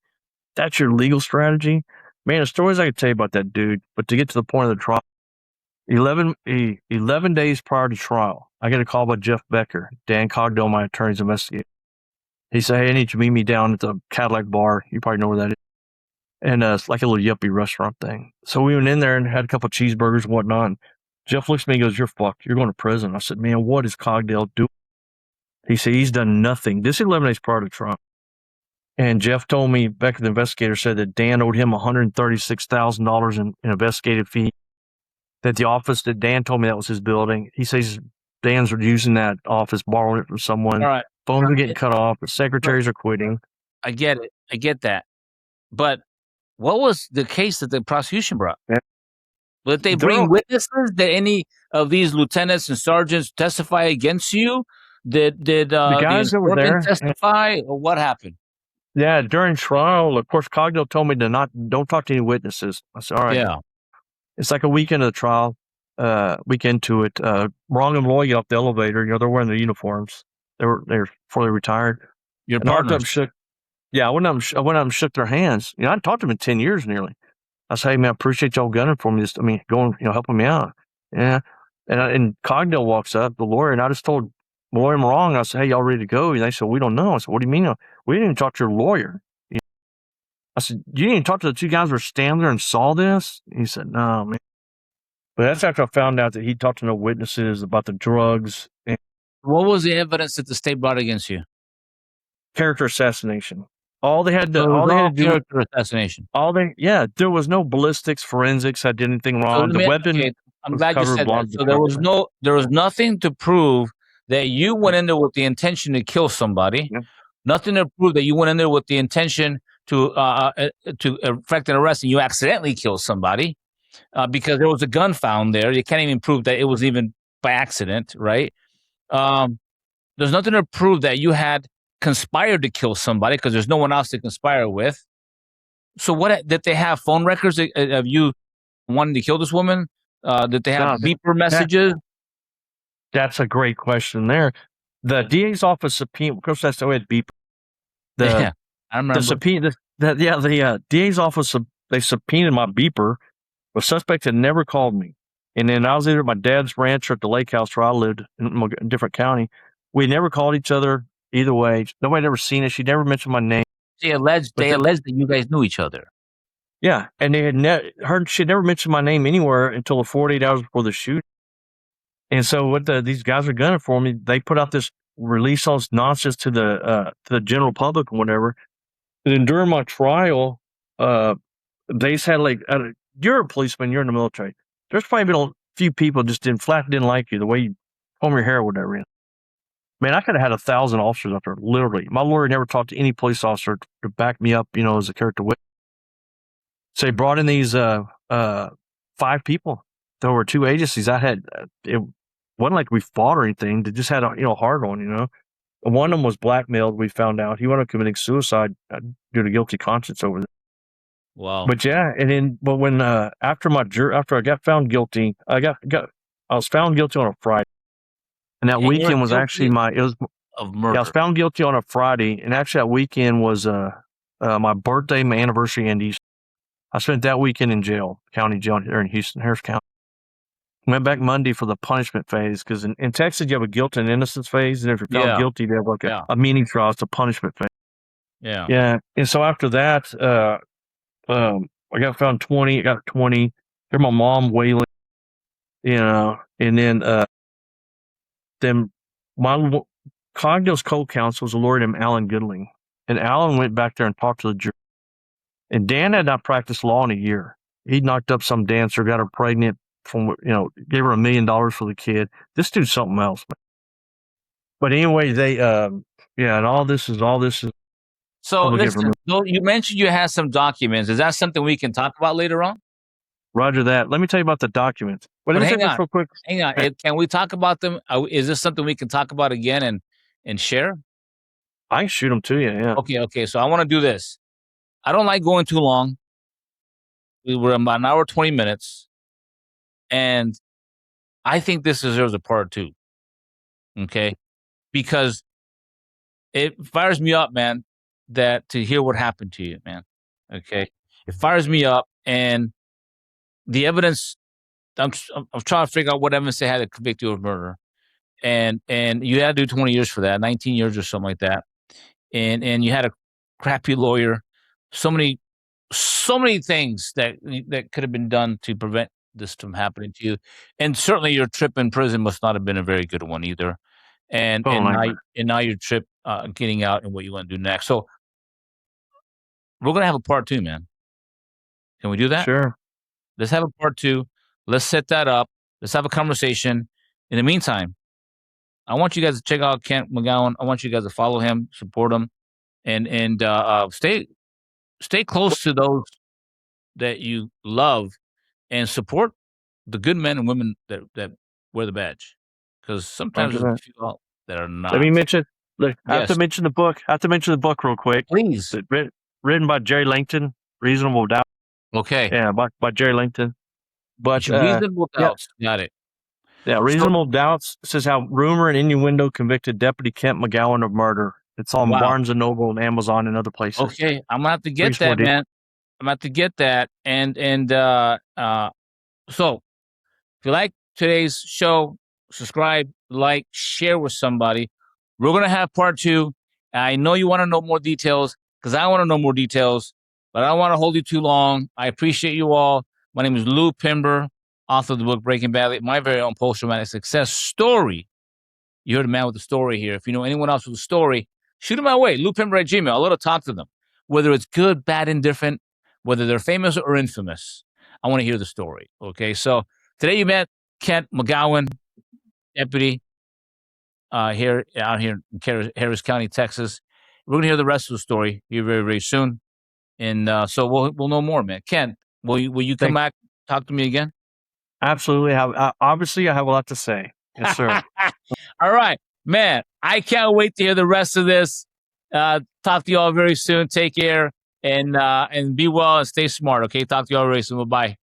"That's your legal strategy?" Man, the stories I could tell you about that dude, but to get to the point of the trial, 11 days prior to trial, I get a call by Jeff Becker, Dan Cogdell, my attorney's investigator. He said, "Hey, I need you to meet me down at the Cadillac bar." You probably know where that is. And it's like a little yuppie restaurant thing. So we went in there and had a couple of cheeseburgers and whatnot. And Jeff looks at me and goes, "You're fucked. You're going to prison." I said, "Man, what is Cogdell doing?" He said, "He's done nothing." This is 11 days prior to trial. And Jeff told me, Becker, the investigator, said that Dan owed him $136,000 in investigative fee. That the office that Dan told me that was his building. He says Dan's using that office, borrowing it from someone. All right. Phones are getting cut off. The secretaries are quitting. I get it. I get that. But what was the case that the prosecution brought? Yeah. Did they bring witnesses? Did any of these lieutenants and sergeants testify against you? Did the guys that were there testify, or what happened? Yeah, during trial, of course, Cogdell told me to don't talk to any witnesses. I said, "All right." Yeah. It's like a week into the trial, week into it. Wrong and Loy get off the elevator. They're wearing their uniforms. They're before they retired. Your partners. partner. I went up and shook their hands. I hadn't talked to them in 10 years nearly. I said, "Hey man, I appreciate y'all gunning for me. Going, helping me out." Yeah. And Cogdell walks up, the lawyer, and I just told the lawyer I'm wrong. I said, "Hey, y'all ready to go?" And they said, "We don't know." I said, "What do you mean? We didn't even talk to your lawyer." I said, "You didn't even talk to the 2 guys who were standing there and saw this?" He said, "No, man." But that's after I found out that he talked to no witnesses about the drugs. And what was the evidence that the state brought against you? Character assassination. All they had to do character assassination. there was no ballistics, forensics. I did anything wrong. The weapon. Okay, I'm with glad you covered said that. blonde. So there was nothing to prove that you went in there with the intention to kill somebody. Yeah. Nothing to prove that you went in there with the intention to effect an arrest and you accidentally killed somebody, because there was a gun found there. You can't even prove that it was even by accident, right? There's nothing to prove that you had conspired to kill somebody because there's no one else to conspire with. So what did they have phone records of you wanting to kill this woman? Did they have beeper messages? That's a great question there. The DA's office subpoena, of course, that's the way it beeper. Yeah, I remember. The subpoena, the DA's office, they subpoenaed my beeper. The suspect had never called me. And then I was either at my dad's ranch or at the lake house where I lived in a different county. We never called each other either way. Nobody had ever seen it. She never mentioned my name. They alleged that you guys knew each other. Yeah, and they had she had never mentioned my name anywhere until 48 hours before the shoot. And so what these guys are gunning for me, they put out this release all this nonsense to the general public and whatever. And then during my trial, they just had like, you're a policeman, you're in the military. There's probably been a few people just didn't like you, the way you comb your hair or whatever. Man, I could have had 1,000 officers up there, literally. My lawyer never talked to any police officer to back me up, as a character witness. So they brought in these 5 people. There were 2 agencies. It wasn't like we fought or anything. They just had a hard on. One of them was blackmailed. We found out he wound up committing suicide due to guilty conscience over there. Wow. But yeah, and then when after I got found guilty, I was found guilty on a Friday, and that weekend was actually of murder. Yeah, I was found guilty on a Friday, and actually that weekend was my birthday, my anniversary, and Easter. I spent that weekend in jail, county jail here in Houston, Harris County. Went back Monday for the punishment phase because in Texas you have a guilt and innocence phase, and if you're found guilty, they have like a mini trial. It's a punishment phase. Yeah. Yeah, and so after that, I got found 20. I got 20. Hear my mom wailing, and then my Cognos co-counsel was a lawyer named Alan Goodling, and Alan went back there and talked to the jury. And Dan had not practiced law in a year. He knocked up some dancer, got her pregnant, gave her $1 million for the kid. This dude's something else. But anyway, they, and all this is. So listen, you mentioned you had some documents. Is that something we can talk about later on? Roger that. Let me tell you about the documents. But hang on, real quick. Hang on. Can we talk about them? Is this something we can talk about again and share? I can shoot them to you, yeah. Okay. So I want to do this. I don't like going too long. We were about an hour, 20 minutes. And I think this deserves a part 2. Okay? Because it fires me up, man, that to hear what happened to you, man. Okay? It fires me up, and the evidence, I'm trying to figure out what evidence they had to convict you of murder. And you had to do 20 years for that, 19 years or something like that. And you had a crappy lawyer. So many things that could have been done to prevent this from happening to you. And certainly your trip in prison must not have been a very good one either. And now your trip getting out and what you want to do next. So we're going to have a part 2, man. Can we do that? Sure. Let's have a part 2. Let's set that up. Let's have a conversation. In the meantime, I want you guys to check out Kent McGowan. I want you guys to follow him, support him, and stay close to those that you love, and support the good men and women that wear the badge. Because sometimes there's a few out that are not. Let me mention. I have to mention the book. Real quick. Please. It's written by Jerry Langton, Reasonable Doubt. Okay. Yeah, by Jerry Langton. But Reasonable Doubts. Got it. Yeah, Reasonable Doubts says how rumor and innuendo convicted Deputy Kent McGowan of murder. It's on Barnes & Noble and Amazon and other places. Okay, I'm gonna have to get that, man. I'm gonna have to get that. And so if you like today's show, subscribe, like, share with somebody. We're gonna have part 2. I know you want to know more details because I want to know more details, but I don't want to hold you too long. I appreciate you all. My name is Lou Pimber, author of the book Breaking Badly, my very own post-traumatic success story. You heard a man with a story here. If you know anyone else with a story, shoot them my way, loupimber@gmail. I love to talk to them. Whether it's good, bad, indifferent, whether they're famous or infamous, I want to hear the story. Okay, so today you met Kent McGowan, deputy out here in Harris County, Texas. We're gonna hear the rest of the story here very, very soon, and so we'll know more, man. Kent, will you come back, talk to me again? Absolutely. Obviously, I have a lot to say. Yes, sir. All right, man. I can't wait to hear the rest of this. Talk to you all very soon. Take care and be well and stay smart. Okay. Talk to you all very soon. Bye.